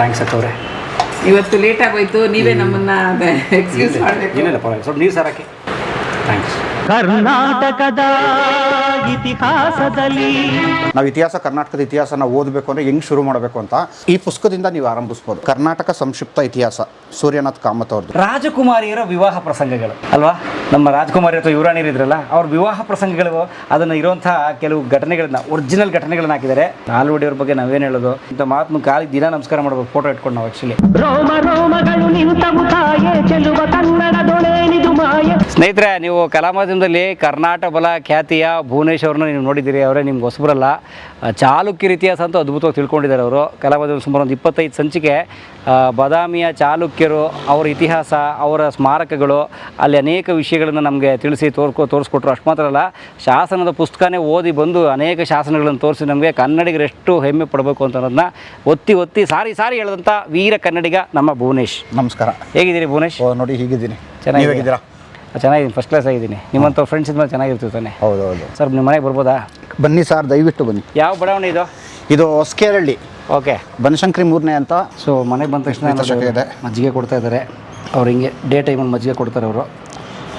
Thanks ಅಕ್ಕವ್ರೆ. ಇವತ್ತು late ಆಗೋಯ್ತು, ನೀವೇ ನಮ್ಮನ್ನ ಎಕ್ಸ್ಕ್ಯೂಸ್ ಮಾಡಬೇಕು. ಏನಿಲ್ಲ ಪರವಾಗಿಲ್ಲ, ಸ್ವಲ್ಪ ನೀರು ಸಾರಾಕಿ. ಥ್ಯಾಂಕ್ಸ್. ಕರ್ನಾಟಕದ ಇತಿಹಾಸದಲ್ಲಿ ನಾವು ಕರ್ನಾಟಕದ ಇತಿಹಾಸನ ಓದಬೇಕು ಅಂದರೆ ಹೆಂಗೆ ಶುರು ಮಾಡಬೇಕು ಅಂತ ಈ ಪುಸ್ತಕದಿಂದ ನೀವು ಆರಂಭಿಸ್ಬೋದು. ಕರ್ನಾಟಕ ಸಂಕ್ಷಿಪ್ತ ಇತಿಹಾಸ, ಸೂರ್ಯನಾಥ್ ಕಾಮತ್ ಅವ್ರದ್ದು. ರಾಜಕುಮಾರಿಯರ ವಿವಾಹ ಪ್ರಸಂಗಗಳು ಅಲ್ವಾ? ನಮ್ಮ ರಾಜಕುಮಾರಿ ಅಥವಾ ಯುವರಾಣಿಯರು ಇದ್ರಲ್ಲ, ಅವ್ರ ವಿವಾಹ ಪ್ರಸಂಗಗಳು, ಅದನ್ನು ಇರುವಂತಹ ಕೆಲವು ಘಟನೆಗಳನ್ನ, ಒರಿಜಿನಲ್ ಘಟನೆಗಳನ್ನ ಹಾಕಿದ್ದಾರೆ. ನಾಲ್ವಡಿಯವ್ರ ಬಗ್ಗೆ ನಾವೇನು ಹೇಳೋದು, ಇಂಥ ಮಾತನ್ನು ಕಾಲಿಗೆ ದಿನ ನಮಸ್ಕಾರ ಮಾಡಬೇಕು, ಫೋಟೋ ಇಟ್ಕೊಂಡು ನಾವು. ಆ್ಯಕ್ಚುಲಿ ರೋಮ ರೋಮಗಳು ನಿಂತವು ತಾಯೇ ಚೆಲುವ ಕನ್ನಡದೊಳೇನಿದು ಮಾಯೆ. ಸ್ನೇಹಿತರೆ, ನೀವು ಕಲಾಮಾಧ್ಯಮದಲ್ಲಿ ಕರ್ನಾಟಕ ಬಲ ಖ್ಯಾತಿಯ ಭುವನೇಶ್ ಅವ್ರನ್ನ ನೀವು ನೋಡಿದ್ದೀರಿ. ಅವರೇ ನಿಮ್ಗೆ ಹೊಸಬರಲ್ಲ. ಚಾಲುಕ್ಯರ ಇತಿಹಾಸ ಅಂತ ಅದ್ಭುತವಾಗಿ ತಿಳ್ಕೊಂಡಿದ್ದಾರೆ ಅವರು. ಕಲಾಮಾಧ್ಯಮ ಸುಮಾರು ಒಂದು 25 ಸಂಚಿಕೆ ಬಾದಾಮಿಯ ಚಾಲುಕ್ಯರು, ಅವರ ಇತಿಹಾಸ, ಅವರ ಸ್ಮಾರಕಗಳು, ಅಲ್ಲಿ ಅನೇಕ ವಿಷಯಗಳನ್ನು ನಮಗೆ ತಿಳಿಸಿ ತೋರಿಸ್ಕೊಟ್ರು. ಅಷ್ಟು ಮಾತ್ರ ಅಲ್ಲ, ಶಾಸನದ ಪುಸ್ತಕನೇ ಓದಿ ಬಂದು ಅನೇಕ ಶಾಸನಗಳನ್ನು ತೋರಿಸಿ ನಮಗೆ ಕನ್ನಡಿಗರು ಎಷ್ಟು ಹೆಮ್ಮೆ ಪಡಬೇಕು ಅಂತ ಅನ್ನೋದನ್ನ ಒತ್ತಿ ಸಾರಿ ಹೇಳಿದಂಥ ವೀರ ಕನ್ನಡಿಗ ನಮ್ಮ ಭುವನೇಶ್. ನಮಸ್ಕಾರ. ಹೇಗಿದ್ದೀರಿ ಭುವನೇಶ್? ನೋಡಿ ಹೀಗಿದ್ದೀನಿ. ಚೆನ್ನಾಗಿದ್ದೀರಾ? ಚೆನ್ನಾಗಿದ್ದೀನಿ, ಫಸ್ಟ್ ಕ್ಲಾಸ್ ಆಗಿದ್ದೀನಿ. ನಿಮ್ಮಂಥ ಫ್ರೆಂಡ್ಸ್ ಇದ್ಮೇಲೆ ಚೆನ್ನಾಗಿರ್ತೀವಿ ತಾನೆ? ಹೌದು. ಸರ್, ನಿಮ್ಮ ಮನೆಗೆ ಬರ್ಬೋದಾ? ಬನ್ನಿ ಸರ್, ದಯವಿಟ್ಟು ಬನ್ನಿ. ಯಾವ ಬಡಾವಣೆ ಇದು? ಇದು ಹೊಸಕೇರಳ್ಳಿ. ಓಕೆ. ಬನಶಂಕರಿ 3ನೇ ಅಂತ. ಸೊ ಮನೆಗೆ ಬಂದ ತಕ್ಷಣ ಇದೆ, ಮಜ್ಜಿಗೆ ಕೊಡ್ತಾ ಇದ್ದಾರೆ ಅವ್ರು. ಹಿಂಗೆ ಡೇ ಟೈಮಲ್ಲಿ ಮಜ್ಜಿಗೆ ಕೊಡ್ತಾರೆ ಅವರು.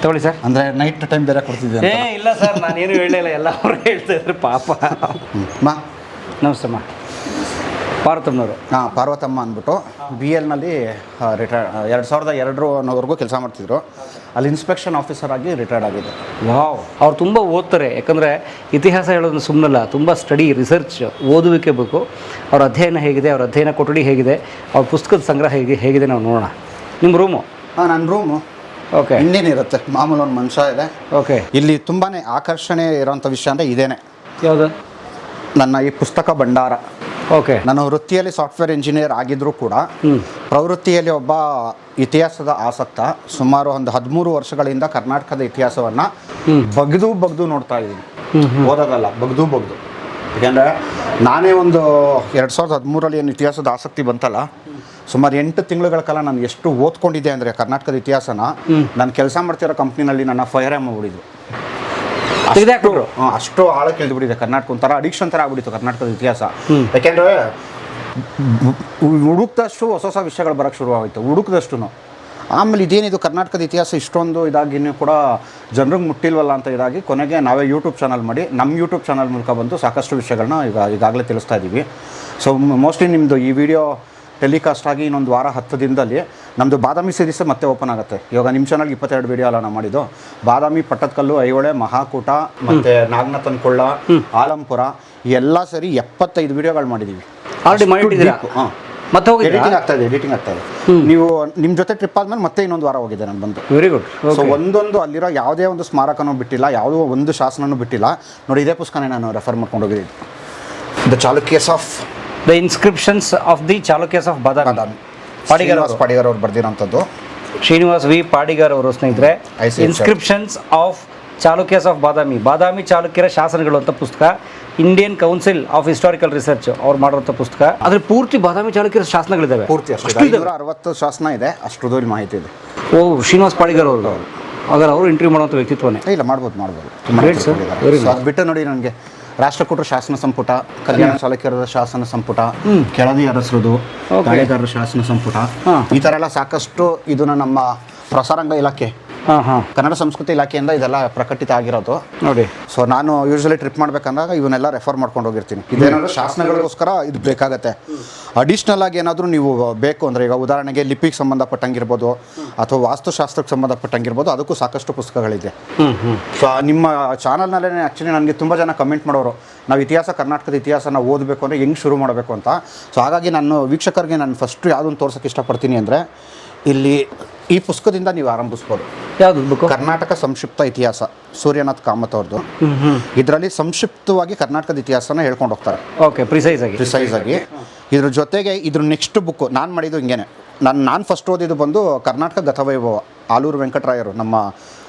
ತಗೊಳ್ಳಿ ಸರ್. ಅಂದರೆ ನೈಟ್ ಟೈಮ್ ಬೇರೆ ಕೊಡ್ತಿದ್ದೆ. ಇಲ್ಲ ಸರ್, ನಾನೇನು ಹೇಳಲಿಲ್ಲ, ಎಲ್ಲ ಅವ್ರು ಹೇಳ್ತಾ ಇದ್ರು ಪಾಪ. ಮಾ ನಮಸ್ತೆಮ್ಮ. ಪಾರ್ವತಮ್ಮನವರು. ಪಾರ್ವತಮ್ಮ ಅಂದ್ಬಿಟ್ಟು BL ನಲ್ಲಿ ರಿಟೈರ್ಡ್ 2002 ಕೆಲಸ ಮಾಡ್ತಿದ್ರು. ಅಲ್ಲಿ ಇನ್ಸ್ಪೆಕ್ಷನ್ ಆಫೀಸರ್ ಆಗಿ ರಿಟೈರ್ಡ್ ಆಗಿದೆ. ವಾವ್. ಅವ್ರು ತುಂಬ ಓದ್ತಾರೆ, ಯಾಕಂದರೆ ಇತಿಹಾಸ ಹೇಳೋದು ಸುಮ್ಮನಲ್ಲ, ತುಂಬ ಸ್ಟಡಿ, ರಿಸರ್ಚ್, ಓದುವಿಕೆ ಬೇಕು. ಅವ್ರ ಅಧ್ಯಯನ ಹೇಗಿದೆ, ಅವ್ರ ಅಧ್ಯಯನ ಕೊಠಡಿ ಹೇಗಿದೆ, ಅವ್ರ ಪುಸ್ತಕದ ಸಂಗ್ರಹ ಹೇಗಿದೆ ನಾವು ನೋಡೋಣ. ನಿಮ್ಮ ರೂಮು? ನನ್ನ ರೂಮು. ಓಕೆ. ಇನ್ನೇನಿರುತ್ತೆ, ಮಾಮೂಲು ಒಂದು ಮಂಚ ಇದೆ. ಓಕೆ. ಇಲ್ಲಿ ತುಂಬಾ ಆಕರ್ಷಣೆ ಇರೋಂಥ ವಿಷಯ ಅಂದರೆ ಇದೇನೆ. ಯಾವುದು? ನನ್ನ ಈ ಪುಸ್ತಕ ಭಂಡಾರ. ಓಕೆ. ನಾನು ವೃತ್ತಿಯಲ್ಲಿ ಸಾಫ್ಟ್ವೇರ್ ಇಂಜಿನಿಯರ್ ಆಗಿದ್ದರೂ ಕೂಡ ಪ್ರವೃತ್ತಿಯಲ್ಲಿ ಒಬ್ಬ ಇತಿಹಾಸದ ಆಸಕ್ತ. ಸುಮಾರು ಒಂದು 13 ವರ್ಷಗಳಿಂದ ಕರ್ನಾಟಕದ ಇತಿಹಾಸವನ್ನು ಬಗ್ದು ನೋಡ್ತಾ ಇದ್ದೀನಿ. ಓದೋದಲ್ಲ, ಬಗ್ದು. ಯಾಕೆಂದರೆ ನಾನೇ ಒಂದು 2013 ಏನು ಇತಿಹಾಸದ ಆಸಕ್ತಿ ಬಂತಲ್ಲ, ಸುಮಾರು 8 ತಿಂಗಳುಗಳ ಕಾಲ ನಾನು ಎಷ್ಟು ಓದ್ಕೊಂಡಿದ್ದೆ ಅಂದರೆ ಕರ್ನಾಟಕದ ಇತಿಹಾಸನ, ನಾನು ಕೆಲಸ ಮಾಡ್ತಿರೋ ಕಂಪ್ನಿನಲ್ಲಿ ನನ್ನ ಫೈರೇ ಮಾಡಿಬಿಡಿದ್ರು. ಅಷ್ಟು ಆಳಕ್ಕೆ ಇಳಿದ್ಬಿಟ್ಟಿದೆ ಕರ್ನಾಟಕ. ಒಂಥರ ಅಡಿಕ್ಷನ್ ಥರ ಆಗ್ಬಿಟ್ಟಿತ್ತು ಕರ್ನಾಟಕದ ಇತಿಹಾಸ. ಯಾಕೆಂದರೆ ಹುಡುಕ್ದಷ್ಟು ಹೊಸ ವಿಷಯಗಳು ಬರೋಕ್ಕೆ ಶುರುವಾಯಿತು, ಹುಡುಕ್ದಷ್ಟು. ಆಮೇಲೆ ಇದೇನಿದು ಕರ್ನಾಟಕದ ಇತಿಹಾಸ ಇಷ್ಟೊಂದು ಇದಾಗಿಯೂ ಕೂಡ ಜನರಿಗೆ ಮುಟ್ಟಿಲ್ವಲ್ಲ ಅಂತ ಇದಾಗಿ ಕೊನೆಗೆ ನಾವೇ ಯೂಟ್ಯೂಬ್ ಚಾನಲ್ ಮಾಡಿ, ನಮ್ಮ ಯೂಟ್ಯೂಬ್ ಚಾನಲ್ ಮೂಲಕ ಬಂದು ಸಾಕಷ್ಟು ವಿಷಯಗಳನ್ನ ಈಗಾಗಲೇ ತಿಳಿಸ್ತಾ ಇದ್ದೀವಿ. ಸೊ ಮೋಸ್ಟ್ಲಿ ನಿಮ್ಮದು ಈ ವಿಡಿಯೋ ಟೆಲಿಕಾಸ್ಟ್ ಆಗಿ ಇನ್ನೊಂದು ವಾರ 10 ದಿನದಲ್ಲಿ ನಮ್ಮದು ಬಾದಾಮಿ ಸೀರೀಸ್ ಮತ್ತೆ ಓಪನ್ ಆಗುತ್ತೆ. ಇವಾಗ ನಿಮ್ಮ ಚಾನಲ್ಗೆ 22 ವಿಡಿಯೋ ಅಲ್ಲ ನಾವು ಮಾಡಿದ್ದು. ಬಾದಾಮಿ, ಪಟ್ಟದಕಲ್ಲು, ಐಹೊಳೆ, ಮಹಾಕೂಟ, ಮತ್ತು ನಾಗನಾಥನಕೊಳ್ಳ, ಆಲಂಪುರ ಎಲ್ಲ ಸೇರಿ 75 ವಿಡಿಯೋಗಳು ಮಾಡಿದ್ದೀವಿ. ಆಲ್ರೆಡಿ ಮಾಡಿದ್ದೀರಾ? ಮತ್ತೆ ಹೋಗಿ ಎಡಿಟಿಂಗ್ ಆಗ್ತಾ ಇದೆ. ನೀವು ನಿಮ್ಮ ಜೊತೆ ಟ್ರಿಪ್ ಆದ್ಮೇಲೆ ಮತ್ತೆ ಇನ್ನೊಂದು ವಾರ ಹೋಗಿದೆ ನಾನು ಬಂದು. Very good. ಸೊ ಒಂದೊಂದು ಅಲ್ಲಿರೋ ಯಾವುದೇ ಒಂದು ಸ್ಮಾರಕನೂ ಬಿಟ್ಟಿಲ್ಲ, ಯಾವುದೋ ಒಂದು ಶಾಸನನೂ ಬಿಟ್ಟಿಲ್ಲ. ನೋಡಿ, ಇದೇ ಪುಸ್ತಕನೇ ನಾನು ರೆಫರ್ ಮಾಡ್ಕೊಂಡು ಹೋಗಿದ್ದೀನಿ. The Chalukyas of the inscriptions of the Chalukyas of Badami. Padigar ಅವ್ರು ಬರ್ದಿರೋಂಥದ್ದು. ಶ್ರೀನಿವಾಸ್ ವಿ ಪಾಡಿಗರ್ ಅವರು. ಸ್ನೇಹಿತರೆ, inscriptions of Chalukyas of Badami ಚಾಲುಕ್ಯರ ಶಾಸನಗಳು ಅಂತ ಪುಸ್ತಕ. Indian council of historical research ಅವ್ರು ಮಾಡಿರೋಂಥ ಪುಸ್ತಕ. ಅದ್ರ ಪೂರ್ತಿ ಬಾದಾಮಿ ಚಾಲುಕ್ಯರ ಶಾಸನಗಳಿದ್ದಾವೆ. ಪೂರ್ತಿ ಅಷ್ಟು 560 ಶಾಸನ ಇದೆ, ಅಷ್ಟುದಲ್ಲಿ ಮಾಹಿತಿ ಇದೆ. ಓ, ಶ್ರೀನಿವಾಸ್ ಪಾಡಿಗರ್ ಅವರು. ಹಾಗಾದ್ರೆ ಅವರು ಇಂಟರ್ವ್ಯೂ ಮಾಡುವಂಥ ವ್ಯಕ್ತಿತ್ವನೇ ಇಲ್ಲ. ಮಾಡ್ಬೋದು. ಅದು ಬಿಟ್ಟು ನೋಡಿ, ನನಗೆ ರಾಷ್ಟ್ರಕೂಟರ ಶಾಸನ ಸಂಪುಟ, ಕಲ್ಯಾಣ ಚಾಲುಕ್ಯರ ಶಾಸನ ಸಂಪುಟ, ಕೆಳದಿ ಅರಸರದು, ತಾಳೆಗಾರರ ಶಾಸನ ಸಂಪುಟ, ಈ ಥರ ಎಲ್ಲ ಸಾಕಷ್ಟು ಇದನ್ನ ನಮ್ಮ ಪ್ರಸಾರಾಂಗ ಇಲಾಖೆ, ಕನ್ನಡ ಸಂಸ್ಕೃತಿ ಇಲಾಖೆಯಿಂದ ಇದೆಲ್ಲ ಪ್ರಕಟಿತ ಆಗಿರೋದು ನೋಡಿ. ಸೊ ನಾನು ಯೂಶಲಿ ಟ್ರಿಪ್ ಮಾಡ್ಬೇಕಂದಾಗ ಇವನ್ನೆಲ್ಲ ರೆಫರ್ ಮಾಡ್ಕೊಂಡು ಹೋಗಿರ್ತೀನಿ. ಇದೇನಾದರೂ ಶಾಸನಗಳಿಗೋಸ್ಕರ ಇದು ಬೇಕಾಗತ್ತೆ. ಅಡಿಷ್ನಲ್ ಆಗಿ ಏನಾದರೂ ನೀವು ಬೇಕು ಅಂದರೆ, ಈಗ ಉದಾಹರಣೆಗೆ ಲಿಪಿಗೆ ಸಂಬಂಧಪಟ್ಟಂಗಿರ್ಬೋದು ಅಥವಾ ವಾಸ್ತುಶಾಸ್ತ್ರಕ್ಕೆ ಸಂಬಂಧಪಟ್ಟಂಗಿರ್ಬೋದು, ಅದಕ್ಕೂ ಸಾಕಷ್ಟು ಪುಸ್ತಕಗಳಿದೆ. ಸೊ ನಿಮ್ಮ ಚಾನಲ್ನಲ್ಲೇ ಆ್ಯಕ್ಚುಲಿ ನನಗೆ ತುಂಬ ಜನ ಕಮೆಂಟ್ ಮಾಡೋರು, ನಾವು ಕರ್ನಾಟಕದ ಇತಿಹಾಸನ ಓದಬೇಕು ಅಂದರೆ ಹೆಂಗೆ ಶುರು ಮಾಡಬೇಕು ಅಂತ. ಸೊ ಹಾಗಾಗಿ ನಾನು ವೀಕ್ಷಕರಿಗೆ ನಾನು ಫಸ್ಟು ಯಾವುದನ್ನು ತೋರ್ಸೋಕ್ಕೆ ಇಷ್ಟಪಡ್ತೀನಿ ಅಂದರೆ, ಇಲ್ಲಿ ಈ ಪುಸ್ತಕದಿಂದ ನೀವು ಆರಂಭಿಸ್ಬೋದು. ಯಾವುದು ಬುಕ್? ಕರ್ನಾಟಕ ಸಂಕ್ಷಿಪ್ತ ಇತಿಹಾಸ, ಸೂರ್ಯನಾಥ್ ಕಾಮತ್ ಅವ್ರದ್ದು. ಇದರಲ್ಲಿ ಸಂಕ್ಷಿಪ್ತವಾಗಿ ಕರ್ನಾಟಕದ ಇತಿಹಾಸನ ಹೇಳ್ಕೊಂಡು ಹೋಗ್ತಾರೆ. ಓಕೆ, ಪ್ರಿಸೈಸ್ ಆಗಿ. ಇದ್ರ ಜೊತೆಗೆ ಇದ್ರ ನೆಕ್ಸ್ಟ್ ಬುಕ್ ನಾನು ಮಾಡಿದ್ದು ಹಿಂಗೇನೆ. ನಾನು ಫಸ್ಟ್ ಓದಿದ್ದು ಬಂದು ಕರ್ನಾಟಕ ಗತವೈಭವ, ಆಲೂರು ವೆಂಕಟರಾಯರು, ನಮ್ಮ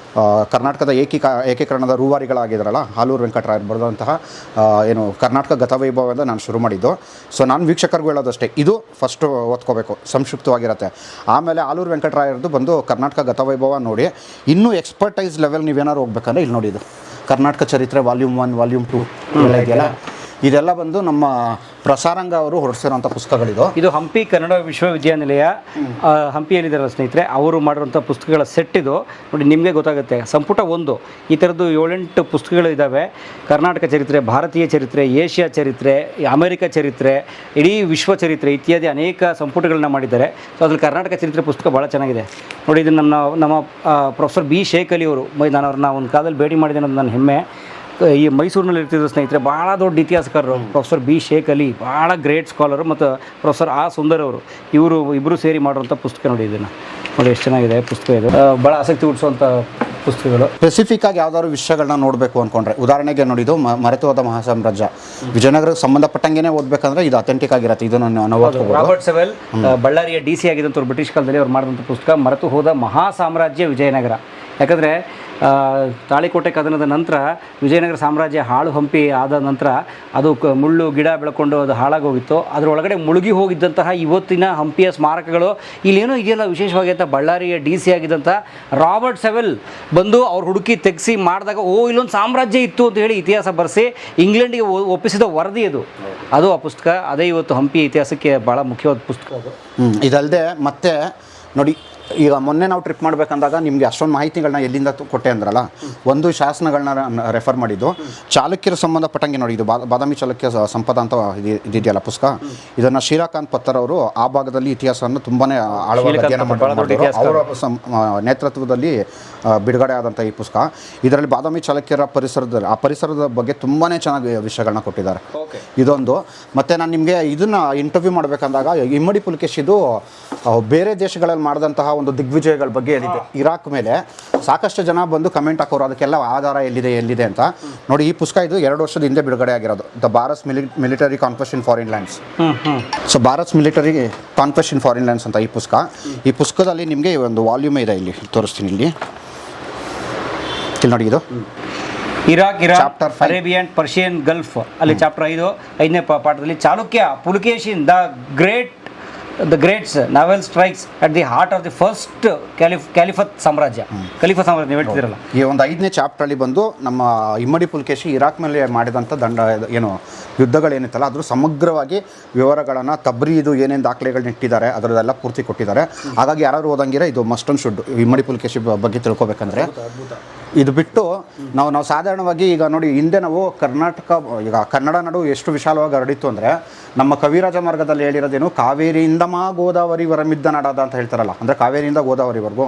ಕರ್ನಾಟಕದ ಏಕೀಕರಣದ ರೂವಾರಿಗಳಾಗಿದ್ದಾರಲ್ಲ, ಆಲೂರು ವೆಂಕಟರಾಯರು ಬರೆದಂತಹ ಏನು ಕರ್ನಾಟಕ ಗತವೈಭವದಿಂದ ನಾನು ಶುರು ಮಾಡಿದ್ದು. ಸೊ ನಾನು ವೀಕ್ಷಕರಿಗೂ ಹೇಳೋದಷ್ಟೇ, ಇದು ಫಸ್ಟು ಓದ್ಕೋಬೇಕು, ಸಂಕ್ಷಿಪ್ತವಾಗಿರುತ್ತೆ. ಆಮೇಲೆ ಆಲೂರು ವೆಂಕಟರಾಯರದ್ದು ಬಂದು ಕರ್ನಾಟಕ ಗತವೈಭವ ನೋಡಿ. ಇನ್ನೂ ಎಕ್ಸ್ಪರ್ಟೈಸ್ ಲೆವೆಲ್ ನೀವೇನಾದ್ರು ಹೋಗ್ಬೇಕಂದ್ರೆ ಇಲ್ಲಿ ನೋಡಿ, ಇದು ಕರ್ನಾಟಕ ಚರಿತ್ರೆ ವಾಲ್ಯೂಮ್ 1, ವಾಲ್ಯೂಮ್ 2 ಎಲ್ಲ ಇದೆಯಲ್ಲ, ಇದೆಲ್ಲ ಬಂದು ನಮ್ಮ ಪ್ರಸಾರಂಗ ಅವರು ಹೊರಡಿಸಿರೋಂಥ ಪುಸ್ತಕಗಳಿದು. ಇದು ಹಂಪಿ ಕನ್ನಡ ವಿಶ್ವವಿದ್ಯಾನಿಲಯ ಹಂಪಿಯಲ್ಲಿದ್ದಾರೆ ಸ್ನೇಹಿತರೆ, ಅವರು ಮಾಡಿರುವಂಥ ಪುಸ್ತಕಗಳ ಸೆಟ್ ಇದು. ನೋಡಿ ನಿಮಗೆ ಗೊತ್ತಾಗುತ್ತೆ, ಸಂಪುಟ 1 ಈ ಥರದ್ದು 7-8 ಪುಸ್ತಕಗಳು ಇದ್ದಾವೆ. ಕರ್ನಾಟಕ ಚರಿತ್ರೆ, ಭಾರತೀಯ ಚರಿತ್ರೆ, ಏಷ್ಯಾ ಚರಿತ್ರೆ, ಅಮೆರಿಕ ಚರಿತ್ರೆ, ಇಡೀ ವಿಶ್ವ ಚರಿತ್ರೆ ಇತ್ಯಾದಿ ಅನೇಕ ಸಂಪುಟಗಳನ್ನ ಮಾಡಿದ್ದಾರೆ. ಸೊ ಅದ್ರಲ್ಲಿ ಕರ್ನಾಟಕ ಚರಿತ್ರೆ ಪುಸ್ತಕ ಭಾಳ ಚೆನ್ನಾಗಿದೆ ನೋಡಿ. ಇದು ನಮ್ಮ ಪ್ರೊಫೆಸರ್ ಬಿ ಶೇಖ್ ಅಲಿ ಅವರು, ನಾನು ಅವ್ರನ್ನ ಒಂದು ಕಾಲದಲ್ಲಿ ಭೇಟಿ ಮಾಡಿದೆ ಅನ್ನೋದು ನನ್ನ ಹೆಮ್ಮೆ. ಈ ಮೈಸೂರಿನಲ್ಲಿ ಇರ್ತಿದ್ರು ಸ್ನೇಹಿತರೆ, ಭಾಳ ದೊಡ್ಡ ಇತಿಹಾಸಕಾರರು ಪ್ರೊಫೆಸರ್ ಬಿ ಶೇಖ್ ಅಲಿ, ಭಾಳ ಗ್ರೇಟ್ ಸ್ಕಾಲರು, ಮತ್ತು ಪ್ರೊಫೆಸರ್ ಸುಂದರ್ ಅವರು, ಇಬ್ಬರು ಸೇರಿ ಮಾಡುವಂಥ ಪುಸ್ತಕ ನೋಡಿ. ಇದನ್ನು ನೋಡಿ ಎಷ್ಟು ಚೆನ್ನಾಗಿದೆ ಪುಸ್ತಕ. ಇದು ಭಾಳ ಆಸಕ್ತಿ ಹುಟ್ಟಿಸುವಂಥ ಪುಸ್ತಕಗಳು. ಸ್ಪೆಸಿಫಿಕ್ ಆಗಿ ಯಾವ್ದಾದ್ರು ವಿಷಯಗಳನ್ನ ನೋಡಬೇಕು ಅಂದ್ಕೊಂಡ್ರೆ, ಉದಾಹರಣೆಗೆ ನೋಡಿ, ಇದು ಮರೆತು ಹೋದ ಮಹಾಸಾಮ್ರಾಜ್ಯ, ವಿಜಯನಗರಕ್ಕೆ ಸಂಬಂಧಪಟ್ಟಂಗೆ ಓದಬೇಕಂದ್ರೆ ಇದು ಅಥೆಂಟಿಕ್ ಆಗಿರುತ್ತೆ. ಇದನ್ನು ನಾವು ರಾಬರ್ಟ್ ಸೆವೆಲ್, ಬಳ್ಳಾರಿಯ DC ಆಗಿದ್ದಂಥವ್ರು, ಬ್ರಿಟಿಷ್ ಕಾಲದಲ್ಲಿ ಅವ್ರು ಮಾಡಿದಂಥ ಪುಸ್ತಕ ಮರೆತು ಹೋದ ಮಹಾಸಾಮ್ರಾಜ್ಯ ವಿಜಯನಗರ. ಯಾಕಂದರೆ ತಾಳಿಕೋಟೆ ಕದನದ ನಂತರ ವಿಜಯನಗರ ಸಾಮ್ರಾಜ್ಯ ಹಂಪಿ ಆದ ನಂತರ ಅದು ಮುಳ್ಳು ಗಿಡ ಬೆಳ್ಕೊಂಡು ಅದು ಹಾಳಾಗೋಗಿತ್ತು. ಅದರೊಳಗಡೆ ಮುಳುಗಿ ಹೋಗಿದ್ದಂತಹ ಇವತ್ತಿನ ಹಂಪಿಯ ಸ್ಮಾರಕಗಳು ಇಲ್ಲೇನೋ ಇದೆಯಲ್ಲ ವಿಶೇಷವಾಗಿ ಅಂತ ಬಳ್ಳಾರಿಯ DC ಆಗಿದ್ದಂಥ ರಾಬರ್ಟ್ ಸೆವೆಲ್ ಬಂದು ಅವ್ರು ಹುಡುಕಿ ತೆಗೆಸಿ ಮಾಡಿದಾಗ ಇಲ್ಲೊಂದು ಸಾಮ್ರಾಜ್ಯ ಇತ್ತು ಅಂತ ಹೇಳಿ ಇತಿಹಾಸ ಬರೆಸಿ ಇಂಗ್ಲೆಂಡಿಗೆ ಒಪ್ಪಿಸಿದ ವರದಿ ಅದು ಆ ಪುಸ್ತಕ. ಅದೇ ಇವತ್ತು ಹಂಪಿ ಇತಿಹಾಸಕ್ಕೆ ಭಾಳ ಮುಖ್ಯವಾದ ಪುಸ್ತಕ ಅದು. ಇದಲ್ಲದೆ ಮತ್ತೆ ನೋಡಿ, ಈಗ ಮೊನ್ನೆ ನಾವು ಟ್ರಿಪ್ ಮಾಡಬೇಕಂದಾಗ ನಿಮಗೆ ಅಷ್ಟೊಂದು ಮಾಹಿತಿಗಳನ್ನ ಎಲ್ಲಿಂದ ಕೊಟ್ಟೆ ಅಂದ್ರಲ್ಲ, ಒಂದು ಶಾಸನಗಳನ್ನ ರೆಫರ್ ಮಾಡಿದ್ದು ಚಾಲುಕ್ಯರ ಸಂಬಂಧಪಟ್ಟಂಗೆ ನೋಡಿ. ಇದು ಬಾದಾಮಿ ಚಾಲುಕ್ಯ ಸಂಪದ ಅಂತ ಇದೆಯಲ್ಲ ಪುಸ್ತಕ. ಇದನ್ನು ಶ್ರೀರಾಕಾಂತ್ ಪತ್ತರ್ ಅವರು ಆ ಭಾಗದಲ್ಲಿ ಇತಿಹಾಸವನ್ನು ತುಂಬಾ ಆಳವಾಗಿ ಅಧ್ಯಯನ ಮಾಡಿದ್ರು. ಅವರ ನೇತೃತ್ವದಲ್ಲಿ ಬಿಡುಗಡೆ ಆದಂಥ ಈ ಪುಸ್ತಕ. ಇದರಲ್ಲಿ ಬಾದಾಮಿ ಚಾಲುಕ್ಯರ ಪರಿಸರದ ಬಗ್ಗೆ ತುಂಬಾ ಚೆನ್ನಾಗಿ ವಿಷಯಗಳನ್ನ ಕೊಟ್ಟಿದ್ದಾರೆ. ಇದೊಂದು. ಮತ್ತು ನಾನು ನಿಮಗೆ ಇದನ್ನು ಇಂಟರ್ವ್ಯೂ ಮಾಡಬೇಕಂದಾಗ ಇಮ್ಮಡಿ ಪುಲಕೇಶಿದು ಬೇರೆ ದೇಶಗಳಲ್ಲಿ ಮಾಡಿದಂತಹ ಒಂದು ದಿಗ್ವಿಜಯಗಳ ಬಗ್ಗೆ ಏನಿದೆ ಇರಾಕ್ ಮೇಲೆ ಸಾಕಷ್ಟು ಜನ ಬಂದು ಕಮೆಂಟ್ ಹಾಕೋರು, ಅದಕ್ಕೆಲ್ಲ ಆಧಾರ ಎಲ್ಲಿದೆ ಅಂತ ನೋಡಿ. ಈ ಪುಸ್ತಕ ಇದು 2 ವರ್ಷದ ಹಿಂದೆ ಬಿಡುಗಡೆ ಆಗಿರೋದು, the Bharat military conquest in foreign lands. So Bharat military conquest in foreign lands ಅಂತ ಈ ಪುಸ್ತಕ. ಈ ಪುಸ್ತಕದಲ್ಲಿ ನಿಮಗೆ ಒಂದು ವಾಲ್ಯೂಮ್ ಇದೆ, ಇಲ್ಲಿ ತೋರಿಸ್ತೀನಿ. ಇಲ್ಲಿ ನೋಡಿ, ಇದು ಇರಾಕ್, ಅರೇಬಿಯನ್, ಪರ್ಷಿಯನ್ ಗಲ್ಫ್ ಅಲ್ಲಿ ಚಾಪ್ಟರ್ 5ನೇ ಪಾಠದಲ್ಲಿ Chalukya Pulakeshin the great's naval strikes at the heart of the first caliphate ಸಾಮ್ರಾಜ್ಯ ನೀವು ಹೇಳ್ತಿದ್ದೀರಲ್ಲ. ಈ ಒಂದು 5ನೇ ಚಾಪ್ಟ್ರಲ್ಲಿ ಬಂದು ನಮ್ಮ ಇಮ್ಮಡಿ ಪುಲಕೇಶಿ ಇರಾಕ್ ಮೇಲೆ ಮಾಡಿದಂಥ ಯುದ್ಧಗಳೇನಿತ್ತಲ್ಲ ಅದ್ರ ಸಮಗ್ರವಾಗಿ ವಿವರಗಳನ್ನು, ತಬ್ರೀದು ಏನೇನು ದಾಖಲೆಗಳನ್ನ ಇಟ್ಟಿದ್ದಾರೆ ಅದರದೆಲ್ಲ ಪೂರ್ತಿ ಕೊಟ್ಟಿದ್ದಾರೆ. ಹಾಗಾಗಿ ಯಾರಾದರೂ ಓದಂಗಿರ ಇದು ಮಸ್ಟ್ ಅಂಡ್ ಶುಡ್ ಇಮ್ಮಡಿ ಪುಲಕೇಶಿ ಬಗ್ಗೆ ತಿಳ್ಕೊಬೇಕಂದ್ರೆ. ಇದು ಬಿಟ್ಟು ನಾವು ಸಾಧಾರಣವಾಗಿ ಈಗ ನೋಡಿ, ಹಿಂದೆ ನಾವು ಈಗ ಕನ್ನಡ ನಾಡು ಎಷ್ಟು ವಿಶಾಲವಾಗಿ ಹರಡಿತ್ತು ಅಂದರೆ, ನಮ್ಮ ಕವಿರಾಜ ಮಾರ್ಗದಲ್ಲಿ ಹೇಳಿರೋದೇನು, ಕಾವೇರಿಯಿಂದ ಗೋದಾವರಿ ವರಮಿದ್ದ ನಾಡಾದ ಅಂತ ಹೇಳ್ತಾರಲ್ಲ, ಅಂದರೆ ಕಾವೇರಿಯಿಂದ ಗೋದಾವರಿವರೆಗೂ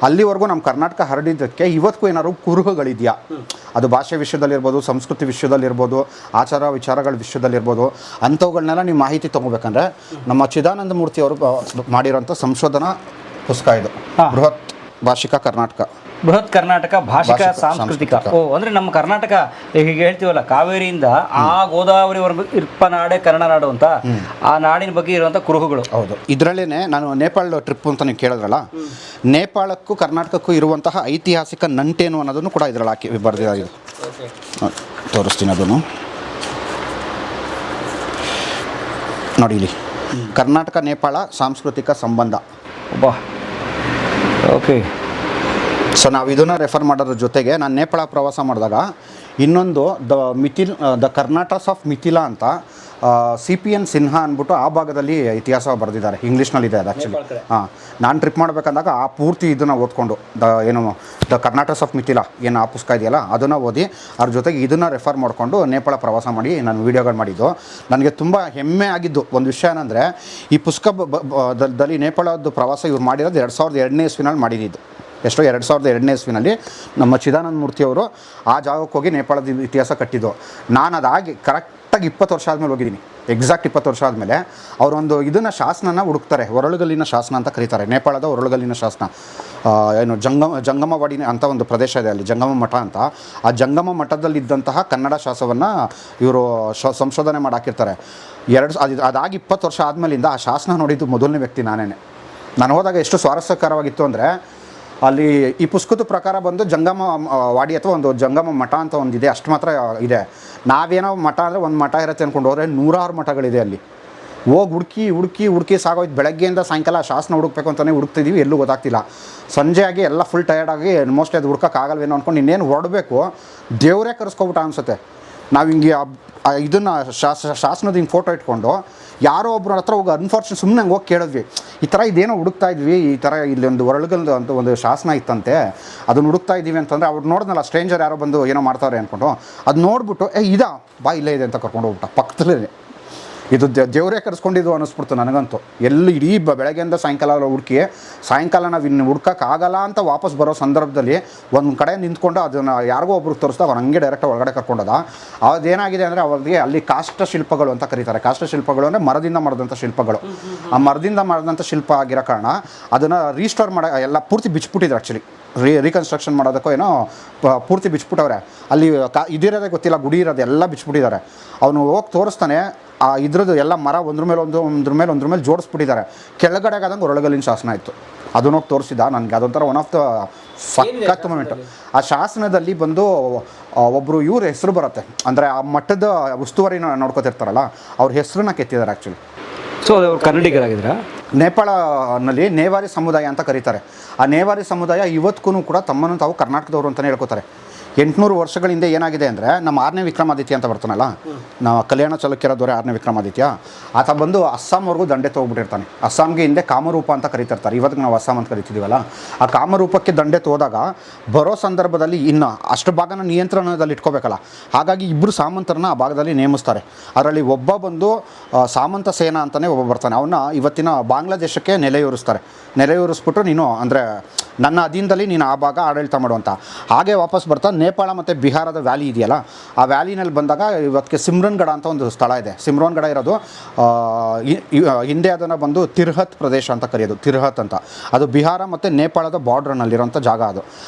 ಅಲ್ಲಿವರೆಗೂ ನಮ್ಮ ಕರ್ನಾಟಕ ಹರಡಿದ್ದಕ್ಕೆ ಇವತ್ತಿಗೂ ಏನಾದ್ರು ಕುರುಹುಗಳಿದೆಯಾ? ಅದು ಭಾಷೆ ವಿಷಯದಲ್ಲಿರ್ಬೋದು, ಸಂಸ್ಕೃತಿ ವಿಷಯದಲ್ಲಿರ್ಬೋದು, ಆಚಾರ ವಿಚಾರಗಳ ವಿಷಯದಲ್ಲಿರ್ಬೋದು, ಅಂಥವುಗಳನ್ನೆಲ್ಲ ನೀವು ಮಾಹಿತಿ ತೊಗೋಬೇಕಂದ್ರೆ ನಮ್ಮ ಚಿದಾನಂದ ಮೂರ್ತಿ ಅವರು ಮಾಡಿರೋಂಥ ಸಂಶೋಧನಾ ಪುಸ್ತಕ ಇದು, ಬೃಹತ್ ಕರ್ನಾಟಕ ಭಾಷಿಕ ಸಾಂಸ್ಕೃತಿಕ. ಅಂದ್ರೆ ನಮ್ಮ ಕರ್ನಾಟಕ ಹೀಗೆ ಹೇಳ್ತೀವಲ್ಲ, ಕಾವೇರಿಯಿಂದ ಆ ಗೋದಾವರಿವರೆಗೂ ಇರ್ಪನಾಡೆ ಕನ್ನಡ ನಾಡು ಅಂತ, ಆ ನಾಡಿನ ಬಗ್ಗೆ ಇರುವಂಥ ಕುರುಹುಗಳು. ಹೌದು. ಇದರಲ್ಲೇನೆ ನಾನು ನೇಪಾಳ ಟ್ರಿಪ್ ಅಂತ ನೀವು ಕೇಳಿದ್ರಲ್ಲ, ನೇಪಾಳಕ್ಕೂ ಕರ್ನಾಟಕಕ್ಕೂ ಇರುವಂತಹ ಐತಿಹಾಸಿಕ ನಂಟೇನು ಅನ್ನೋದನ್ನು ಕೂಡ ಇದರಲ್ಲಿ ಹಾಕಿ ಬರೆದಿದ್ದಾರೆ. ತೋರಿಸ್ತೀನಿ ಅದನ್ನು ನೋಡಿ. ಇಲ್ಲಿ ಕರ್ನಾಟಕ ನೇಪಾಳ ಸಾಂಸ್ಕೃತಿಕ ಸಂಬಂಧ. ಓಕೆ. ಸೊ ನಾವು ಇದನ್ನು ರೆಫರ್ ಮಾಡೋದ್ರ ಜೊತೆಗೆ ನಾನು ನೇಪಾಳ ಪ್ರವಾಸ ಮಾಡಿದಾಗ ಇನ್ನೊಂದು ದ ಕರ್ನಾಟಕ್ಸ್ ಆಫ್ ಮಿಥಿಲಾ ಅಂತ CPN ಸಿನ್ಹಾ ಅಂದ್ಬಿಟ್ಟು ಆ ಭಾಗದಲ್ಲಿ ಇತಿಹಾಸ ಬರೆದಿದ್ದಾರೆ. ಇಂಗ್ಲೀಷ್ನಲ್ಲಿದೆ ಅದು ಆ್ಯಕ್ಚುಲಿ. ನಾನು ಟ್ರಿಪ್ ಮಾಡಬೇಕಂದಾಗ ಆ ಪೂರ್ತಿ ಇದನ್ನು ಓದ್ಕೊಂಡು ದ ಕರ್ನಾಟಕ್ಸ್ ಆಫ್ ಮಿಥಿಲಾ ಏನು ಆ ಪುಸ್ತಕ ಇದೆಯಲ್ಲ ಅದನ್ನು ಓದಿ ಅದ್ರ ಜೊತೆಗೆ ಇದನ್ನು ರೆಫರ್ ಮಾಡಿಕೊಂಡು ನೇಪಾಳ ಪ್ರವಾಸ ಮಾಡಿ ನಾನು ವೀಡಿಯೋಗಳು ಮಾಡಿದ್ದು. ನನಗೆ ತುಂಬ ಹೆಮ್ಮೆ ಆಗಿದ್ದು ಒಂದು ವಿಷಯ ಏನಂದರೆ, ಈ ಪುಸ್ತಕದಲ್ಲಿ ನೇಪಾಳದ ಪ್ರವಾಸ ಇವ್ರು ಮಾಡಿರೋದು 2002ನೇ ಇಸ್ವಿನಲ್ಲಿ ಮಾಡಿದ್ದು. 2002ನೇ ಇಸ್ವಿನಲ್ಲಿ ನಮ್ಮ ಚಿದಾನಂದ ಮೂರ್ತಿಯವರು ಆ ಜಾಗಕ್ಕೆ ಹೋಗಿ ನೇಪಾಳದ ಇತಿಹಾಸ ಕಟ್ಟಿದ್ದು. ನಾನು ಅದಾಗಿ ಕರೆಕ್ಟಾಗಿ 20 ವರ್ಷ ಆದಮೇಲೆ ಹೋಗಿದ್ದೀನಿ. ಎಕ್ಸಾಕ್ಟ್ 20 ವರ್ಷ ಆದಮೇಲೆ ಅವರೊಂದು ಇದನ್ನು ಶಾಸನ ಹುಡುಕ್ತಾರೆ, ಒರಳುಗಲ್ಲಿನ ಶಾಸನ ಅಂತ ಕರೀತಾರೆ. ನೇಪಾಳದ ಒರಳುಗಲ್ಲಿನ ಶಾಸನ ಜಂಗಮವಾಡಿ ಅಂತ ಒಂದು ಪ್ರದೇಶ ಇದೆ, ಅಲ್ಲಿ ಜಂಗಮ ಮಠ ಅಂತ. ಆ ಜಂಗಮ ಮಠದಲ್ಲಿದ್ದಂತಹ ಕನ್ನಡ ಶಾಸನವನ್ನು ಇವರು ಸಂಶೋಧನೆ ಮಾಡಿ ಹಾಕಿರ್ತಾರೆ. ಅದಾಗಿ 20 ವರ್ಷ ಆದಮೇಲಿಂದ ಆ ಶಾಸನ ನೋಡಿದ್ದು ಮೊದಲನೇ ವ್ಯಕ್ತಿ ನಾನೇನೆ. ನಾನು ಹೋದಾಗ ಎಷ್ಟು ಸ್ವಾರಸ್ಯಕರವಾಗಿತ್ತು ಅಂದರೆ, ಅಲ್ಲಿ ಈ ಪುಸ್ತಕದ ಪ್ರಕಾರ ಬಂದು ಜಂಗಮ ವಾಡಿ ಅಥವಾ ಒಂದು ಜಂಗಮ ಮಠ ಅಂತ ಒಂದಿದೆ, ಅಷ್ಟು ಮಾತ್ರ ಇದೆ. ನಾವೇನೋ ಮಠ ಅಂದರೆ ಒಂದು ಮಠ ಇರುತ್ತೆ ಅಂದ್ಕೊಂಡು ಹೋದರೆ 106 ಮಠಗಳಿದೆ ಅಲ್ಲಿ. ಹೋಗಿ ಹುಡುಕಿ ಸಾಗೋಯ್ತು. ಬೆಳಗ್ಗೆಯಿಂದ ಸಾಯಂಕಾಲ ಶಾಸನ ಹುಡುಕ್ಬೇಕು ಅಂತಲೇ ಹುಡುಕ್ತಿದ್ದೀವಿ, ಎಲ್ಲೂ ಗೊತ್ತಾಗ್ತಿಲ್ಲ. ಸಂಜೆ ಆಗಿ ಎಲ್ಲ ಫುಲ್ ಟಯರ್ಡಾಗಿ ಮೋಸ್ಟ್ಲಿ ಅದು ಹುಡ್ಕೋಕ್ಕಾಗಲ್ವೇನೋ ಅಂದ್ಕೊಂಡು ಇನ್ನೇನು ಹೊರಡಬೇಕು, ದೇವರೇ ಕರೆಸ್ಕೊಬಿಟ್ಟ ಅನಿಸುತ್ತೆ. ನಾವು ಹಿಂಗೆ ಇದನ್ನು ಶಾಸನದ ಹಿಂಗೆ ಫೋಟೋ ಇಟ್ಕೊಂಡು ಯಾರೋ ಒಬ್ಬರ ಹತ್ರ ಹೋಗಿ ಅನ್ಫಾರ್ಚುನೇಟ್ ಸುಮ್ಮನೆ ಹಂಗೆ ಹೋಗಿ ಕೇಳಿದ್ವಿ, ಈ ಥರ ಇದೇನೋ ಹುಡುಕ್ತಾ ಇದ್ವಿ, ಈ ಥರ ಇಲ್ಲಿ ಒಂದು ಒಳಗಲ್ದು ಅಂತ ಒಂದು ಶಾಸನ ಇತ್ತಂತೆ, ಅದನ್ನು ಹುಡುಕ್ತಾ ಇದ್ದೀವಿ ಅಂತಂದರೆ ಅವ್ರು ನೋಡಿದ್ನಲ್ಲ ಸ್ಟ್ರೇಂಜರ್ ಯಾರೋ ಬಂದು ಏನೋ ಮಾಡ್ತಾರೆ ಅಂದ್ಕೊಂಡು ಅದು ನೋಡ್ಬಿಟ್ಟು ಇದಾ ಬಾ ಇಲ್ಲೇ ಇದೆ ಅಂತ ಕರ್ಕೊಂಡು ಹೋಗ್ಬಿಟ್ಟ ಪಕ್ಕದಲ್ಲೇ. ಇದು ದೇವರೇ ಕರೆಸ್ಕೊಂಡಿದ್ದು ಅನ್ನಿಸ್ಬಿಡ್ತು ನನಗಂತೂ. ಎಲ್ಲಿ ಇಡೀ ಬೆಳಗ್ಗೆಯಿಂದ ಸಾಯಂಕಾಲ ಹುಡುಕಿ ಸಾಯಂಕಾಲ ನಾವು ಇನ್ನು ಹುಡ್ಕೋಕ್ಕಾಗಲ್ಲ ಅಂತ ವಾಪಸ್ ಬರೋ ಸಂದರ್ಭದಲ್ಲಿ ಒಂದು ಕಡೆ ನಿಂತ್ಕೊಂಡು ಅದನ್ನು ಯಾರಿಗೋ ಒಬ್ರಿಗೆ ತೋರಿಸ್ದಾಗ ಅವ್ರು ಹಂಗೆ ಡೈರೆಕ್ಟ್ ಒಳಗಡೆ ಕರ್ಕೊಂಡೋದ. ಅದೇನಾಗಿದೆ ಅಂದರೆ ಅವ್ರಿಗೆ ಅಲ್ಲಿ ಕಾಷ್ಟ ಶಿಲ್ಪಗಳು ಅಂತ ಕರೀತಾರೆ. ಕಾಷ್ಟ ಶಿಲ್ಪಗಳು ಅಂದರೆ ಮರದಿಂದ ಮಾಡಿದಂಥ ಶಿಲ್ಪಗಳು. ಆ ಮರದಿಂದ ಮಾಡಿದಂಥ ಶಿಲ್ಪ ಆಗಿರೋ ಕಾರಣ ಅದನ್ನು ರೀಸ್ಟೋರ್ ಮಾಡೋ ಎಲ್ಲ ಪೂರ್ತಿ ಬಿಚ್ಚಿಬಿಟ್ಟಿದ್ರು. ಆ್ಯಕ್ಚುಲಿ ರೀಕನ್ಸ್ಟ್ರಕ್ಷನ್ ಮಾಡೋದಕ್ಕೋ ಏನೋ ಪೂರ್ತಿ ಬಿಚ್ಚಿಬಿಟ್ಟವ್ರೆ. ಅಲ್ಲಿ ಇದಿರೋದೇ ಗೊತ್ತಿಲ್ಲ, ಗುಡಿ ಇರೋದು ಎಲ್ಲ ಬಿಚ್ಚಿಬಿಟ್ಟಿದ್ದಾರೆ. ಅವನು ಹೋಗಿ ತೋರಿಸ್ತಾನೆ, ಇದ್ರದ್ದು ಎಲ್ಲ ಮರ ಒಂದ್ರ ಮೇಲೆ ಜೋಡಿಸ್ಬಿಟ್ಟಿದ್ದಾರೆ. ಕೆಳಗಡೆಗೆ ಆದಂಗೆ ಒಳಗಲ್ಲಿನ ಶಾಸನ ಇತ್ತು. ಅದನ್ನ ಹೋಗಿ ತೋರಿಸಿದ ನನಗೆ. ಅದೊಂಥರ ಒನ್ ಆಫ್ ದ ಸಖತ್ ಮೂಮೆಂಟ್. ಆ ಶಾಸನದಲ್ಲಿ ಬಂದು ಒಬ್ಬರು ಇವ್ರ ಹೆಸರು ಬರುತ್ತೆ, ಅಂದರೆ ಆ ಮಠದ ಉಸ್ತುವಾರಿನ ನೋಡ್ಕೊತಿರ್ತಾರಲ್ಲ ಅವ್ರ ಹೆಸರನ್ನ ಕೆತ್ತಿದ್ದಾರೆ ಆ್ಯಕ್ಚುಲಿ. ಸೊ ಅವ್ರು ಕನ್ನಡಿಗರಾಗಿದ್ರ? ನೇಪಾಳನಲ್ಲಿ ನೇವಾರಿ ಸಮುದಾಯ ಅಂತ ಕರೀತಾರೆ. ಆ ನೇವಾರಿ ಸಮುದಾಯ ಇವತ್ತಿಗೂ ಕೂಡ ತಮ್ಮನ್ನು ತಾವು ಕರ್ನಾಟಕದವರು ಅಂತಲೇ ಹೇಳ್ಕೊತಾರೆ. 800 ವರ್ಷಗಳ ಹಿಂದೆ ಏನಾಗಿದೆ ಅಂದರೆ ನಮ್ಮ 6ನೇ ವಿಕ್ರಮಾದಿತ್ಯ ಅಂತ ಬರ್ತಾನಲ್ಲ, ನಾವು ಕಲ್ಯಾಣ ಚಾಲುಕ್ಯರ ದೊರೆ 6ನೇ ವಿಕ್ರಮಾದಿತ್ಯ, ಆತ ಬಂದು ಅಸ್ಸಾಂವರೆಗೂ ದಂಡೆ ತೊಗೊಬಿಟ್ಟಿರ್ತಾನೆ. ಅಸ್ಸಾಂಗೆ ಹಿಂದೆ ಕಾಮರೂಪ ಅಂತ ಕರೀತಿರ್ತಾರೆ, ಇವತ್ತಿಗೆ ನಾವು ಅಸ್ಸಾಂ ಅಂತ ಕರಿತಿದ್ದೀವಲ್ಲ. ಆ ಕಾಮರೂಪಕ್ಕೆ ದಂಡೆ ತೋದಾಗ ಬರೋ ಸಂದರ್ಭದಲ್ಲಿ ಇನ್ನು ಅಷ್ಟು ಭಾಗನ ನಿಯಂತ್ರಣದಲ್ಲಿ ಇಟ್ಕೋಬೇಕಲ್ಲ, ಹಾಗಾಗಿ ಇಬ್ಬರು ಸಾಮಂತರನ್ನ ಆ ಭಾಗದಲ್ಲಿ ನೇಮಿಸ್ತಾರೆ. ಅದರಲ್ಲಿ ಒಬ್ಬ ಬಂದು ಸಾಮಂತ ಸೇನಾ ಅಂತಲೇ ಒಬ್ಬ ಬರ್ತಾನೆ. ಅವನ್ನ ಇವತ್ತಿನ ಬಾಂಗ್ಲಾದೇಶಕ್ಕೆ ನೆಲೆಯೂರಿಸ್ಬಿಟ್ಟು ನೀನು ಅಂದರೆ ನನ್ನ ಅಧೀನದಲ್ಲಿ ನೀನು ಆ ಭಾಗ ಆಡಳಿತ ಮಾಡುವಂಥ. ಹಾಗೆ ವಾಪಸ್ ಬರ್ತಾ ನೇಪಾಳ ಮತ್ತು ಬಿಹಾರದ ವ್ಯಾಲಿ ಇದೆಯಲ್ಲ, ಆ ವ್ಯಾಲಿನಲ್ಲಿ ಬಂದಾಗ ಇವತ್ತಿಗೆ ಸಿಮ್ರನ್ಗಢ ಅಂತ ಒಂದು ಸ್ಥಳ ಇದೆ. ಸಿಮ್ರನ್ಗಢ ಇರೋದು ಹಿಂದೆ ಅದನ್ನು ಬಂದು ತಿರ್ಹತ್ ಪ್ರದೇಶ ಅಂತ ಕರೆಯೋದು, ತಿರ್ಹತ್ ಅಂತ. ಅದು ಬಿಹಾರ ಮತ್ತು ನೇಪಾಳದ ಬಾರ್ಡ್ರ್ನಲ್ಲಿರೋಂಥ ಜಾಗ ಅದು.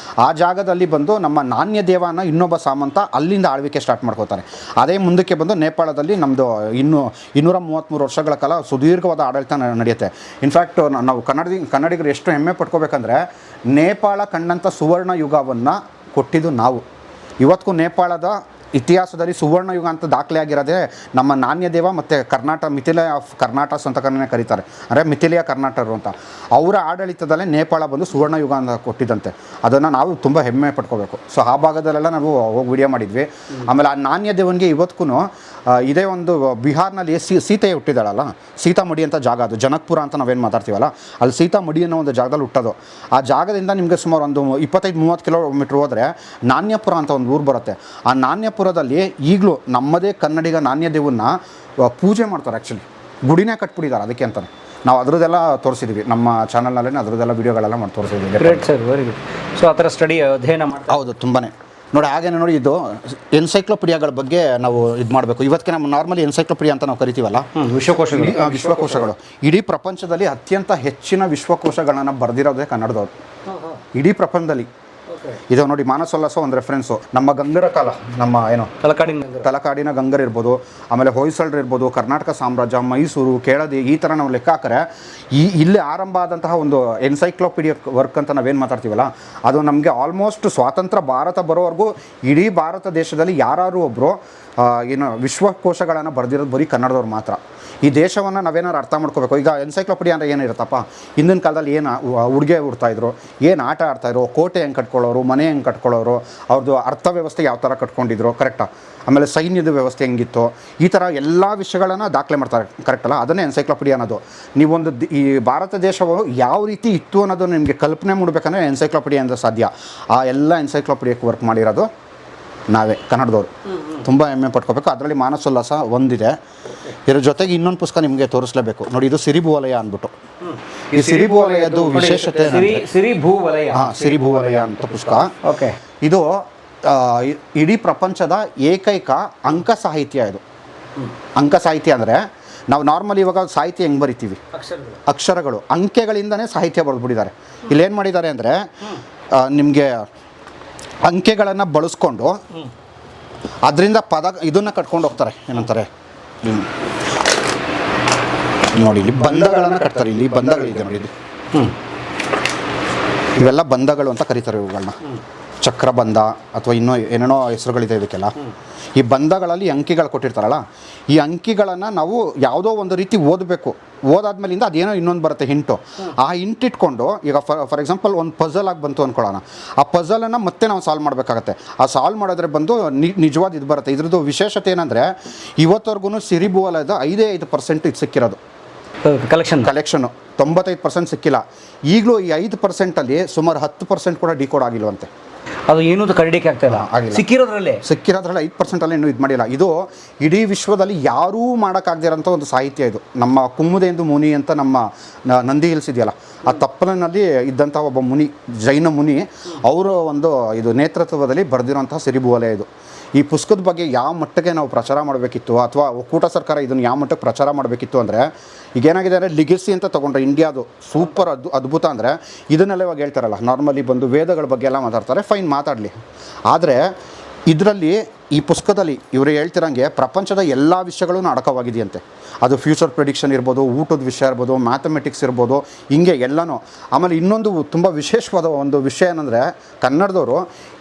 ಆ ಜಾಗದಲ್ಲಿ ಬಂದು ನಮ್ಮ ನಾಣ್ಯದೇವ ಅನ್ನೋ ಇನ್ನೊಬ್ಬ ಸಾಮಂತ ಅಲ್ಲಿಂದ ಆಳ್ವಿಕೆ ಸ್ಟಾರ್ಟ್ ಮಾಡ್ಕೋತಾರೆ. ಅದೇ ಮುಂದಕ್ಕೆ ಬಂದು ನೇಪಾಳದಲ್ಲಿ ನಮ್ಮದು 233 ವರ್ಷಗಳ ಕಾಲ ಸುದೀರ್ಘವಾದ ಆಡಳಿತ ನಡೆಯುತ್ತೆ. ಇನ್ಫ್ಯಾಕ್ಟ್ ನಾವು ಕನ್ನಡಿಗರು ಎಷ್ಟು ಹೆಮ್ಮೆ ಪಡ್ಕೋಬೇಕಂದ್ರೆ, ನೇಪಾಳ ಕಂಡಂಥ ಸುವರ್ಣ ಯುಗವನ್ನು ಕೊಟ್ಟಿದ್ದು ನಾವು. ಇವತ್ತಿಗೂ ನೇಪಾಳದ ಇತಿಹಾಸದಲ್ಲಿ ಸುವರ್ಣ ಯುಗ ಅಂತ ದಾಖಲೆ ಆಗಿರೋದೇ ನಮ್ಮ ನಾಣ್ಯದೇವ ಮತ್ತು ಮಿಥಿಲಿಯ ಆಫ್ ಕರ್ನಾಟಸ್ ಅಂತ ಕರೀತಾರೆ, ಅಂದರೆ ಮಿಥಿಲಿಯ ಕರ್ನಾಟಕರು ಅಂತ. ಅವರ ಆಡಳಿತದಲ್ಲೇ ನೇಪಾಳ ಬಂದು ಸುವರ್ಣ ಯುಗ ಅಂತ ಕೊಟ್ಟಿದ್ದಂತೆ. ಅದನ್ನು ನಾವು ತುಂಬ ಹೆಮ್ಮೆ ಪಡ್ಕೋಬೇಕು. ಸೊ ಆ ಭಾಗದಲ್ಲೆಲ್ಲ ನಾವು ಹೋಗಿ ವಿಡಿಯೋ ಮಾಡಿದ್ವಿ. ಆಮೇಲೆ ಆ ನಾಣ್ಯದೇವನಿಗೆ ಇವತ್ತಿಗೂ ಇದೇ ಒಂದು ಬಿಹಾರ್ನಲ್ಲಿ ಸೀತೆ ಹುಟ್ಟಿದಾಳಲ್ಲ, ಸೀತಾಮಡಿ ಅಂತ ಜಾಗ, ಅದು ಜನಕ್ಪುರ ಅಂತ ನಾವೇನು ಮಾತಾಡ್ತೀವಲ್ಲ, ಅಲ್ಲಿ ಸೀತಾಮಡಿ ಅನ್ನೋ ಒಂದು ಜಾಗದಲ್ಲಿ ಹುಟ್ಟೋದು. ಆ ಜಾಗದಿಂದ ನಿಮಗೆ ಸುಮಾರು ಒಂದು 25-30 ಕಿಲೋಮೀಟ್ರ್ ಹೋದರೆ ನಾಣ್ಯಪುರ ಅಂತ ಒಂದು ಊರು ಬರುತ್ತೆ. ಆ ನಾಣ್ಯಪುರದಲ್ಲಿ ಈಗಲೂ ನಮ್ಮದೇ ಕನ್ನಡಿಗ ನಾಣ್ಯದೇವನ್ನ ಪೂಜೆ ಮಾಡ್ತಾರೆ. ಆ್ಯಕ್ಚುಲಿ ಗುಡಿನೇ ಕಟ್ಬಿಟ್ಟಿದ್ದಾರೆ ಅದಕ್ಕೆ ಅಂತಲೇ. ನಾವು ಅದರದ್ದೆಲ್ಲ ತೋರಿಸಿದ್ವಿ ನಮ್ಮ ಚಾನಲ್ನಲ್ಲೇ, ಅದರದ್ದೆಲ್ಲ ವೀಡಿಯೋಗಳೆಲ್ಲ ಮಾಡಿ ತೋರಿಸಿದ್ವಿ. Great sir, very good. So ಆ ಥರ ಸ್ಟಡಿ ಅಧ್ಯಯನ ಮಾಡಿ. ಹೌದು, ತುಂಬಾ ನೋಡಿ. ಹಾಗೇನೆ ನೋಡಿ, ಇದು ಎನ್ಸೈಕ್ಲೋಪೀಡಿಯಾಗಳ ಬಗ್ಗೆ ನಾವು ಇದು ಮಾಡಬೇಕು. ಇವತ್ತಿಗೆ ನಮ್ಮ ನಾರ್ಮಲಿ ಎನ್ಸೈಕ್ಲೋಪೀಡಿಯಾ ಅಂತ ನಾವು ಕರಿತೀವಲ್ಲ, ವಿಶ್ವಕೋಶಗಳು. ಇಡೀ ಪ್ರಪಂಚದಲ್ಲಿ ಅತ್ಯಂತ ಹೆಚ್ಚಿನ ವಿಶ್ವಕೋಶಗಳನ್ನು ಬರೆದಿರೋದೇ ಕನ್ನಡದವ್ರು ಇಡೀ ಪ್ರಪಂಚದಲ್ಲಿ. ಇದು ನೋಡಿ, ಮಾನಸೋಲ್ಲಾಸ ಒಂದು ರೆಫರೆನ್ಸು. ನಮ್ಮ ಗಂಗರ ಕಾಲ, ನಮ್ಮ ಏನು ತಲಕಾಡಿನ ಗಂಗರ್ ಇರ್ಬೋದು, ಆಮೇಲೆ ಹೊಯ್ಸಳರು ಇರ್ಬೋದು, ಕರ್ನಾಟಕ ಸಾಮ್ರಾಜ್ಯ, ಮೈಸೂರು, ಕೇಳದಿ, ಈ ಥರ ನಾವು ಲೆಕ್ಕ ಹಾಕಿದ್ರೆ ಇಲ್ಲಿ ಆರಂಭ ಆದಂತಹ ಒಂದು ಎನ್ಸೈಕ್ಲೋಪೀಡಿಯಾ ವರ್ಕ್ ಅಂತ ನಾವೇನು ಮಾತಾಡ್ತೀವಲ್ಲ, ಅದು ನಮಗೆ ಆಲ್ಮೋಸ್ಟ್ ಸ್ವಾತಂತ್ರ್ಯ ಭಾರತ ಬರೋವರೆಗೂ ಇಡೀ ಭಾರತ ದೇಶದಲ್ಲಿ ಯಾರು ಒಬ್ಬರು ಏನು ವಿಶ್ವಕೋಶಗಳನ್ನು ಬರೆದಿರೋದು ಬರೀ ಕನ್ನಡದವ್ರು ಮಾತ್ರ. ಈ ದೇಶವನ್ನು ನಾವೇನಾದ್ರು ಅರ್ಥ ಮಾಡ್ಕೋಬೇಕು. ಈಗ ಎನ್ಸೈಕ್ಲೋಪೀಡಿಯಾ ಅಂದರೆ ಏನಿರುತ್ತಪ್ಪ, ಹಿಂದಿನ ಕಾಲದಲ್ಲಿ ಏನು ಉಡುಗೆ ಉಡ್ತಾಯಿದ್ರು, ಏನು ಆಟ ಆಡ್ತಾಯಿದ್ರು, ಕೋಟೆ ಹೆಂಗೆ ಕಟ್ಕೊಳ್ಳೋರು, ಮನೆ ಹೆಂಗೆ ಕಟ್ಕೊಳ್ಳೋರು, ಅವ್ರದ್ದು ಅರ್ಥವ್ಯವಸ್ಥೆ ಯಾವ ಥರ ಕಟ್ಕೊಂಡಿದ್ರು, ಕರೆಕ್ಟಾ, ಆಮೇಲೆ ಸೈನ್ಯದ ವ್ಯವಸ್ಥೆ ಹೆಂಗಿತ್ತು, ಈ ಥರ ಎಲ್ಲ ವಿಷಯಗಳನ್ನು ದಾಖಲೆ ಮಾಡ್ತಾರೆ, ಕರೆಕ್ಟಲ್ಲ. ಅದನ್ನೇ ಎನ್ಸೈಕ್ಲೋಪೀಡಿಯಾ ಅನ್ನೋದು. ನೀವೊಂದು ಈ ಭಾರತ ದೇಶವು ಯಾವ ರೀತಿ ಇತ್ತು ಅನ್ನೋದು ನಿಮಗೆ ಕಲ್ಪನೆ ಮಾಡಬೇಕಂದ್ರೆ ಎನ್ಸೈಕ್ಲೋಪೀಡಿಯಾ ಅಂತ ಸಾಧ್ಯ. ಆ ಎಲ್ಲ ಎನ್ಸೈಕ್ಲೋಪೀಡಿಯಾಕ್ಕೆ ವರ್ಕ್ ಮಾಡಿರೋದು ನಾವೇ ಕನ್ನಡದವರು. ತುಂಬ ಹೆಮ್ಮೆ ಪಡ್ಕೋಬೇಕು. ಅದರಲ್ಲಿ ಮಾನಸೋಲ್ಲಾಸ ಒಂದಿದೆ. ಇದ್ರ ಜೊತೆಗೆ ಇನ್ನೊಂದು ಪುಸ್ತಕ ನಿಮಗೆ ತೋರಿಸಲೇಬೇಕು ನೋಡಿ. ಇದು ಸಿರಿಭೂವಲಯ ಅಂದ್ಬಿಟ್ಟು. ಈ ಸಿರಿಭೂವಲಯದ್ದು ವಿಶೇಷತೆ ಸಿರಿಭೂವಲಯ ಅಂತ ಪುಸ್ತಕ. ಓಕೆ. ಇದು ಇಡೀ ಪ್ರಪಂಚದ ಏಕೈಕ ಅಂಕ ಸಾಹಿತ್ಯ. ಇದು ಅಂಕ ಸಾಹಿತ್ಯ ಅಂದರೆ ನಾವು ನಾರ್ಮಲಿ ಇವಾಗ ಸಾಹಿತ್ಯ ಹೆಂಗೆ ಬರಿತೀವಿ, ಅಕ್ಷರಗಳು, ಅಂಕೆಗಳಿಂದನೇ ಸಾಹಿತ್ಯ ಬರೆದ್ಬಿಟ್ಟಿದ್ದಾರೆ. ಇಲ್ಲೇನು ಮಾಡಿದ್ದಾರೆ ಅಂದರೆ ನಿಮಗೆ ಅಂಕೆಗಳನ್ನು ಬಳಸ್ಕೊಂಡು ಅದರಿಂದ ಇದನ್ನು ಕಟ್ಕೊಂಡು ಹೋಗ್ತಾರೆ. ಏನಂತಾರೆ ನೋಡಿ, ಇಲ್ಲಿ ಬಂಧಗಳನ್ನು ಕಟ್ತಾರೆ. ಇಲ್ಲಿ ಬಂಧಗಳಿದೆ ನೋಡಿ, ಇದು ಇವೆಲ್ಲ ಬಂಧಗಳು ಅಂತ ಕರೀತಾರೆ ಇವುಗಳನ್ನ. ಚಕ್ರಬಂಧ ಅಥವಾ ಇನ್ನೂ ಏನೇನೋ ಹೆಸರುಗಳಿದೆ ಇದಕ್ಕೆಲ್ಲ. ಈ ಬಂಧಗಳಲ್ಲಿ ಅಂಕಿಗಳು ಕೊಟ್ಟಿರ್ತಾರಲ್ಲ, ಈ ಅಂಕಿಗಳನ್ನು ನಾವು ಯಾವುದೋ ಒಂದು ರೀತಿ ಓದಬೇಕು. ಓದಾದ್ಮೇಲಿಂದ ಅದೇನೋ ಇನ್ನೊಂದು ಬರುತ್ತೆ ಹಿಂಟು. ಆ ಹಿಂಟ್ ಇಟ್ಕೊಂಡು ಈಗ ಫಾರ್ ಎಕ್ಸಾಂಪಲ್ ಒಂದು ಪಝಲ್ ಆಗಿ ಬಂತು ಅಂದ್ಕೊಳ್ಳೋಣ, ಆ ಪಝಲನ್ನು ಮತ್ತೆ ನಾವು ಸಾಲ್ವ್ ಮಾಡಬೇಕಾಗತ್ತೆ. ಆ ಸಾಲ್ವ್ ಮಾಡಿದ್ರೆ ಬಂದು ನಿಜವಾದ ಇದು ಬರುತ್ತೆ. ಇದ್ರದ್ದು ವಿಶೇಷತೆ ಏನಂದರೆ ಇವತ್ತವರೆಗೂ ಸಿರಿಭೂವಲಯದ 5% ಇದು ಸಿಕ್ಕಿರೋದು ಕಲೆಕ್ಷನ್ನು. 95% ಸಿಕ್ಕಿಲ್ಲ. ಈಗಲೂ ಈ 5%ಅಲ್ಲಿ ಸುಮಾರು 10% ಕೂಡ ಡಿಕೋಡ್ ಆಗಿಲ್ವಂತೆ. ಅದು ಏನೂ ಕರಡಿಕೆ ಆಗ್ತಾಯಿಲ್ಲ, ಸಿಕ್ಕಿರೋದ್ರಲ್ಲಿ 5%ಅಲ್ಲಿ ಇನ್ನೂ ಇದು ಮಾಡಿಲ್ಲ. ಇದು ಇಡೀ ವಿಶ್ವದಲ್ಲಿ ಯಾರೂ ಮಾಡೋಕ್ಕಾಗದಿರೋಂಥ ಒಂದು ಸಾಹಿತ್ಯ ಇದು. ನಮ್ಮ ಕುಮ್ಮುದೆಂದು ಮುನಿ ಅಂತ ನಮ್ಮ ನಂದಿ ಹಿಲ್ಸ್ ಇದೆಯಲ್ಲ, ಆ ತಪ್ಪಲಿನಲ್ಲಿ ಇದ್ದಂಥ ಒಬ್ಬ ಮುನಿ, ಜೈನ ಮುನಿ, ಅವರ ಒಂದು ಇದು ನೇತೃತ್ವದಲ್ಲಿ ಬರೆದಿರೋಂಥ ಸಿರಿಭೂವಲಯ ಇದು. ಈ ಪುಸ್ತಕದ ಬಗ್ಗೆ ಯಾವ ಮಟ್ಟಕ್ಕೆ ನಾವು ಪ್ರಚಾರ ಮಾಡಬೇಕಿತ್ತು, ಅಥವಾ ಒಕ್ಕೂಟ ಸರ್ಕಾರ ಇದನ್ನು ಯಾವ ಮಟ್ಟಕ್ಕೆ ಪ್ರಚಾರ ಮಾಡಬೇಕಿತ್ತು ಅಂದರೆ, ಈಗೇನಾಗಿದೆ ಅಂದರೆ ಲಿಗೆಸಿ ಅಂತ ತೊಗೊಂಡ್ರೆ ಇಂಡಿಯಾದು ಸೂಪರ್ ಅದ್ಭುತ ಅಂದರೆ ಇದನ್ನೆಲ್ಲ ಇವಾಗ ಹೇಳ್ತಾರಲ್ಲ, ನಾರ್ಮಲಿ ಬಂದು ವೇದಗಳ ಬಗ್ಗೆ ಎಲ್ಲ ಮಾತಾಡ್ತಾರೆ, ಫೈನ್ ಮಾತಾಡಲಿ. ಆದರೆ ಇದರಲ್ಲಿ ಈ ಪುಸ್ತಕದಲ್ಲಿ ಇವರು ಹೇಳ್ತಿರಂಗೆ ಪ್ರಪಂಚದ ಎಲ್ಲ ವಿಷಯಗಳೂ ಅಡಕವಾಗಿದೆಯಂತೆ. ಅದು ಫ್ಯೂಚರ್ ಪ್ರಿಡಿಕ್ಷನ್ ಇರ್ಬೋದು, ಊಟದ ವಿಷಯ ಇರ್ಬೋದು, ಮ್ಯಾಥಮೆಟಿಕ್ಸ್ ಇರ್ಬೋದು, ಹಿಂಗೆ ಎಲ್ಲನೂ. ಆಮೇಲೆ ಇನ್ನೊಂದು ತುಂಬ ವಿಶೇಷವಾದ ಒಂದು ವಿಷಯ ಏನಂದರೆ, ಕನ್ನಡದವರು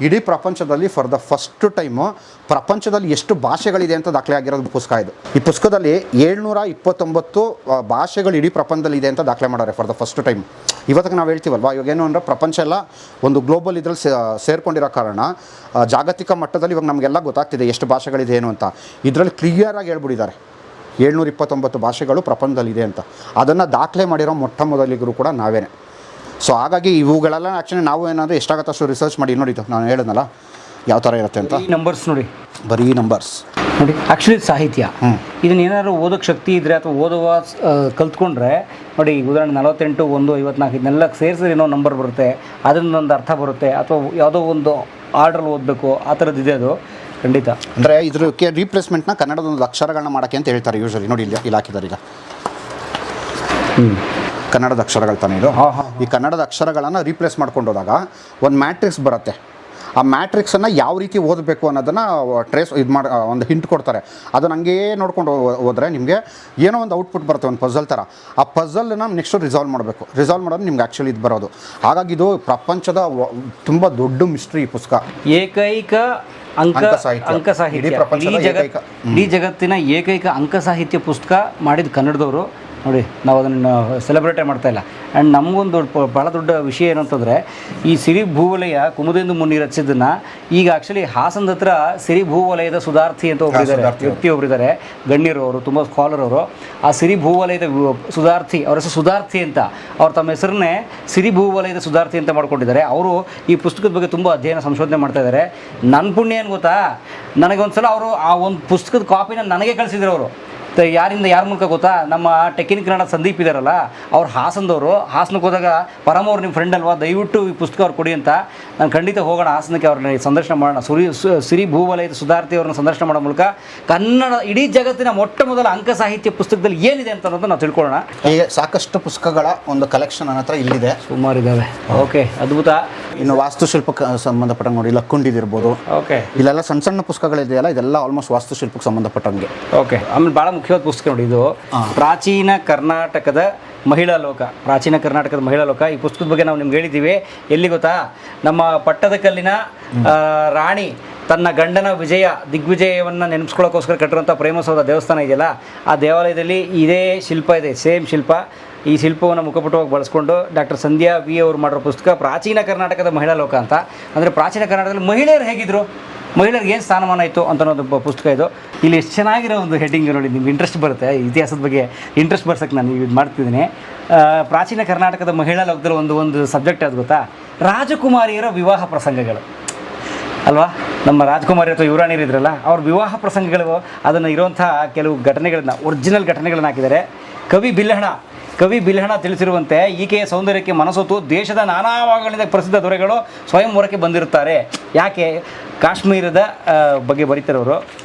ಇಡೀ ಪ್ರಪಂಚದಲ್ಲಿ ಫಾರ್ ದ ಫಸ್ಟ್ ಟೈಮು ಪ್ರಪಂಚದಲ್ಲಿ ಎಷ್ಟು ಭಾಷೆಗಳಿದೆ ಅಂತ ದಾಖಲೆ ಆಗಿರೋದು ಪುಸ್ತಕ ಇದು. ಈ ಪುಸ್ತಕದಲ್ಲಿ 729 ಭಾಷೆಗಳು ಇಡೀ ಪ್ರಪಂಚದಲ್ಲಿ ಇದೆ ಅಂತ ದಾಖಲೆ ಮಾಡೋರೆ ಫಾರ್ ದ ಫಸ್ಟ್ ಟೈಮ್. ಇವತ್ತಿಗೆ ನಾವು ಹೇಳ್ತೀವಲ್ವ, ಇವಾಗ ಏನು ಅಂದರೆ ಪ್ರಪಂಚ ಎಲ್ಲ ಒಂದು ಗ್ಲೋಬಲ್ ಇದ್ರಲ್ಲಿ ಸೇರ್ಕೊಂಡಿರೋ ಕಾರಣ ಜಾಗತಿಕ ಮಟ್ಟದಲ್ಲಿ ಇವಾಗ ನಮಗೆಲ್ಲ ಗೊತ್ತಾಗ್ತಿದೆ ಎಷ್ಟು ಭಾಷೆಗಳಿದೆ ಏನು ಅಂತ. ಇದರಲ್ಲಿ ಕ್ಲಿಯರಾಗಿ ಹೇಳ್ಬಿಟ್ಟಿದ್ದಾರೆ 729 ಭಾಷೆಗಳು ಪ್ರಪಂಚದಲ್ಲಿದೆ ಅಂತ. ಅದನ್ನು ದಾಖಲೆ ಮಾಡಿರೋ ಮೊಟ್ಟ ಮೊದಲಿಗರು ಕೂಡ ನಾವೇನೆ. ಸೊ ಹಾಗಾಗಿ ಇವುಗಳೆಲ್ಲ ಆ್ಯಕ್ಚುಲಿ ನಾವು ಏನಾದರೂ ಎಷ್ಟಾಗತ್ತಷ್ಟು ರಿಸರ್ಚ್ ಮಾಡಿ ನೋಡಿದ್ದು, ನಾನು ಹೇಳಿದ್ನಲ್ಲ ಯಾವ ಥರ ಇರುತ್ತೆ ಅಂತ. ನಂಬರ್ಸ್ ನೋಡಿ, ಬರೀ ನಂಬರ್ಸ್ ನೋಡಿ. ಆ್ಯಕ್ಚುಲಿ ಸಾಹಿತ್ಯ ಇದನ್ನ ಏನಾದ್ರು ಓದೋಕ್ಕೆ ಶಕ್ತಿ ಇದ್ದರೆ ಅಥವಾ ಓದುವ ಕಲ್ತ್ಕೊಂಡ್ರೆ ನೋಡಿ, ಉದಾಹರಣೆ 48, 1, 54 ಇದನ್ನೆಲ್ಲ ಸೇರಿಸಿದ್ರೆ ಏನೋ ನಂಬರ್ ಬರುತ್ತೆ, ಅದನ್ನೊಂದು ಅರ್ಥ ಬರುತ್ತೆ. ಅಥವಾ ಯಾವುದೋ ಒಂದು ಆರ್ಡ್ರಲ್ಲಿ ಓದಬೇಕು, ಆ ಥರದ್ದು ಇದೆ ಅದು ಖಂಡಿತ. ಅಂದರೆ ಇದಕ್ಕೆ ರೀಪ್ಲೇಸ್ಮೆಂಟ್ನ ಕನ್ನಡದ ಒಂದು ಅಕ್ಷರಗಳನ್ನ ಮಾಡೋಕ್ಕೆ ಅಂತ ಹೇಳ್ತಾರೆ ಯೂಶಲಿ. ನೋಡಿ ಇಲ್ಲಿ ಹಾಕಿದ್ದಾರೆ ಈಗ ಕನ್ನಡದ ಅಕ್ಷರಗಳು ತಾನೇ ಇದು. ಈ ಕನ್ನಡದ ಅಕ್ಷರಗಳನ್ನು ರೀಪ್ಲೇಸ್ ಮಾಡ್ಕೊಂಡು ಹೋದಾಗ ಒಂದು ಮ್ಯಾಟ್ರಿಕ್ಸ್ ಬರುತ್ತೆ. ಆ ಮ್ಯಾಟ್ರಿಕ್ಸನ್ನು ಯಾವ ರೀತಿ ಓದಬೇಕು ಅನ್ನೋದನ್ನು ಒಂದು ಹಿಂಟ್ ಕೊಡ್ತಾರೆ. ಅದನ್ನು ಹಂಗೇ ನೋಡ್ಕೊಂಡು ಹೋದರೆ ನಿಮಗೆ ಏನೋ ಒಂದು ಔಟ್ಪುಟ್ ಬರುತ್ತೆ, ಒಂದು ಪಝಲ್ ಥರ. ಆ ಪಝಲ್ನ ನೆಕ್ಸ್ಟು ರಿಸಾಲ್ವ್ ಮಾಡೋದು ನಿಮ್ಗೆ ಆ್ಯಕ್ಚುಲಿ ಇದು ಬರೋದು. ಹಾಗಾಗಿ ಇದು ಪ್ರಪಂಚದ ತುಂಬ ದೊಡ್ಡ ಮಿಸ್ಟ್ರಿ ಈ ಪುಸ್ತಕ. ಏಕೈಕ ಅಂಕ ಸಾಹಿತ್ಯ, ಇಡೀ ಜಗತ್ತಿನ ಏಕೈಕ ಅಂಕ ಸಾಹಿತ್ಯ ಪುಸ್ತಕ ಮಾಡಿದ ಕನ್ನಡದವರು ನೋಡಿ. ನಾವು ಅದನ್ನು ಸೆಲೆಬ್ರೇಟೇ ಮಾಡ್ತಾ ಇಲ್ಲ. ಆ್ಯಂಡ್ ನಮಗೊಂದು ಭಾಳ ದೊಡ್ಡ ವಿಷಯ ಏನಂತಂದರೆ, ಈ ಸಿರಿ ಭೂವಲಯ ಕುಮುದೆಂದು ಮುನಿ ರಚಿಸಿದ್ದನ್ನು ಈಗ ಆ್ಯಕ್ಚುಲಿ ಹಾಸನದ ಹತ್ರ ಸಿರಿ ಭೂವಲಯದ ಸುಧಾರ್ಥಿ ಅಂತ ವ್ಯಕ್ತಿ ಒಬ್ಬರಿದ್ದಾರೆ, ಗಣ್ಯರು ಅವರು, ತುಂಬ ಸ್ಕಾಲರ್ ಅವರು. ಆ ಸಿರಿ ಭೂವಲಯದ ಸುಧಾರ್ಥಿ, ಅವರ ಹೆಸರು ಸುಧಾರ್ಥಿ ಅಂತ, ಅವ್ರು ತಮ್ಮ ಹೆಸರನ್ನೇ ಸಿರಿ ಭೂವಲಯದ ಸುಧಾರ್ಥಿ ಅಂತ ಮಾಡ್ಕೊಂಡಿದ್ದಾರೆ. ಅವರು ಈ ಪುಸ್ತಕದ ಬಗ್ಗೆ ತುಂಬ ಅಧ್ಯಯನ ಸಂಶೋಧನೆ ಮಾಡ್ತಾ ಇದ್ದಾರೆ. ನನ್ನ ಪುಣ್ಯ ಏನು ಗೊತ್ತಾ, ನನಗೊಂದ್ಸಲ ಅವರು ಆ ಒಂದು ಪುಸ್ತಕದ ಕಾಪಿನ ನನಗೆ ಕಳಿಸಿದ್ರು ಅವರು. ಯಾರ ಮೂಲಕ ಗೊತ್ತಾ, ನಮ್ಮ ಟೆಕ್ಕಿನ್ ಕನ್ನಡ ಸಂದೀಪ್ ಇದ್ದಾರಲ್ಲ, ಅವ್ರು ಹಾಸನದವರು. ಹಾಸನಕ್ಕೆ ಹೋದಾಗ ಪರಮವ್ರು ನಿಮ್ಮ ಫ್ರೆಂಡ್ ಅಲ್ವಾ, ದಯವಿಟ್ಟು ಈ ಪುಸ್ತಕ ಅವ್ರು ಕೊಡಿ ಅಂತ. ನಾನು ಖಂಡಿತ ಹೋಗೋಣ ಹಾಸನಕ್ಕೆ, ಅವ್ರನ್ನ ಸಂದರ್ಶನ ಮಾಡೋಣ. ಸಿರಿ ಭೂವಲಯದ ಸುಧಾರ್ಥಿ ಅವ್ರನ್ನ ಸಂದರ್ಶನ ಮಾಡೋ ಮೂಲಕ ಕನ್ನಡ ಇಡೀ ಜಗತ್ತಿನ ಮೊಟ್ಟ ಮೊದಲ ಅಂಕ ಸಾಹಿತ್ಯ ಪುಸ್ತಕದಲ್ಲಿ ಏನಿದೆ ಅಂತ ಅನ್ನೋದು ನಾವು ತಿಳ್ಕೊಳ್ಳೋಣ. ಹೀಗೆ ಸಾಕಷ್ಟು ಪುಸ್ತಕಗಳ ಒಂದು ಕಲೆಕ್ಷನ್ ನನ್ನ ಹತ್ರ ಇಲ್ಲಿದೆ, ಸುಮಾರು ಇದ್ದಾವೆ. ಓಕೆ, ಅದ್ಭುತ. ಇನ್ನು ವಾಸ್ತುಶಿಲ್ಪಕ್ಕೆ ಸಂಬಂಧಪಟ್ಟ ನೋಡಿ, ಲಕ್ಕುಂಡಿದಿರ್ಬೋದು. ಓಕೆ, ಇಲ್ಲೆಲ್ಲ ಸಣ್ಣ ಸಣ್ಣ ಪುಸ್ತಕಗಳಿದೆಯಲ್ಲ, ಇದೆಲ್ಲ ಆಲ್ಮೋಸ್ಟ್ ವಾಸ್ತುಶಿಲ್ಪಕ್ಕೆ ಸಂಬಂಧಪಟ್ಟಂಗೆ. ಓಕೆ, ಆಮೇಲೆ ಭಾಳ ಮುಖ್ಯವಾದ ಪುಸ್ತಕ ನೋಡಿ ಇದು, ಪ್ರಾಚೀನ ಕರ್ನಾಟಕದ ಮಹಿಳಾ ಲೋಕ. ಪ್ರಾಚೀನ ಕರ್ನಾಟಕದ ಮಹಿಳಾ ಲೋಕ. ಈ ಪುಸ್ತಕದ ಬಗ್ಗೆ ನಾವು ನಿಮ್ಗೆ ಹೇಳಿದ್ದೀವಿ. ಎಲ್ಲಿ ಗೊತ್ತಾ, ನಮ್ಮ ಪಟ್ಟದಕಲ್ಲಿನ ರಾಣಿ ತನ್ನ ಗಂಡನ ದಿಗ್ವಿಜಯವನ್ನು ನೆನೆಸ್ಕೊಳ್ಳೋಕ್ಕೋಸ್ಕರ ಕಟ್ಟಿರುವಂಥ ಪ್ರೇಮಸೌಧ ದೇವಸ್ಥಾನ ಇದೆಯಲ್ಲ, ಆ ದೇವಾಲಯದಲ್ಲಿ ಇದೇ ಶಿಲ್ಪ ಇದೆ, ಸೇಮ್ ಶಿಲ್ಪ. ಈ ಶಿಲ್ಪವನ್ನು ಮುಖಪುಟವಾಗಿ ಬಳಸ್ಕೊಂಡು ಡಾಕ್ಟರ್ ಸಂಧ್ಯಾ ವಿ ಅವರು ಮಾಡಿರೋ ಪುಸ್ತಕ ಪ್ರಾಚೀನ ಕರ್ನಾಟಕದ ಮಹಿಳಾ ಲೋಕ ಅಂತ. ಅಂದರೆ ಪ್ರಾಚೀನ ಕರ್ನಾಟಕದಲ್ಲಿ ಮಹಿಳೆಯರು ಹೇಗಿದ್ರು, ಮಹಿಳೆಯರಿಗೆ ಏನು ಸ್ಥಾನಮಾನ ಇತ್ತು ಅಂತ ಅನ್ನೋದು ಪುಸ್ತಕ ಇದು. ಇಲ್ಲಿ ಎಷ್ಟು ಚೆನ್ನಾಗಿರೋ ಒಂದು ಹೆಡ್ಡಿಂಗ್ ನೋಡಿ, ನಿಮ್ಗೆ ಇಂಟ್ರೆಸ್ಟ್ ಬರುತ್ತೆ. ಇತಿಹಾಸದ ಬಗ್ಗೆ ಇಂಟ್ರೆಸ್ಟ್ ಬರ್ಸೋಕ್ಕೆ ನಾನು ಇದು ಮಾಡ್ತಿದ್ದೀನಿ. ಪ್ರಾಚೀನ ಕರ್ನಾಟಕದ ಮಹಿಳಾ ಲೋಕದಲ್ಲಿ ಒಂದು ಸಬ್ಜೆಕ್ಟ್ ಅದು ಗೊತ್ತಾ, ರಾಜಕುಮಾರಿಯರ ವಿವಾಹ ಪ್ರಸಂಗಗಳು ಅಲ್ವಾ. ನಮ್ಮ ರಾಜಕುಮಾರಿ ಅಥವಾ ಯುವರಾಣಿಯರು ಇದ್ರಲ್ಲ, ಅವ್ರ ವಿವಾಹ ಪ್ರಸಂಗಗಳು, ಅದನ್ನು ಇರುವಂಥ ಕೆಲವು ಒರಿಜಿನಲ್ ಘಟನೆಗಳನ್ನ ಹಾಕಿದ್ದಾರೆ. ಕವಿ ಬಿಲ್ಹಣ ತಿಳಿಸಿರುವಂತೆ, ಈಕೆಯ ಸೌಂದರ್ಯಕ್ಕೆ ಮನಸೊತ್ತು ದೇಶದ ನಾನಾ ಭಾಗಗಳಿಂದ ಪ್ರಸಿದ್ಧ ದೊರೆಗಳು ಸ್ವಯಂವರಕ್ಕೆ ಬಂದಿರುತ್ತಾರೆ. ಯಾಕೆ, ಕಾಶ್ಮೀರದ ಬಗ್ಗೆ ಬರೀತಾರೆ ಅವರು.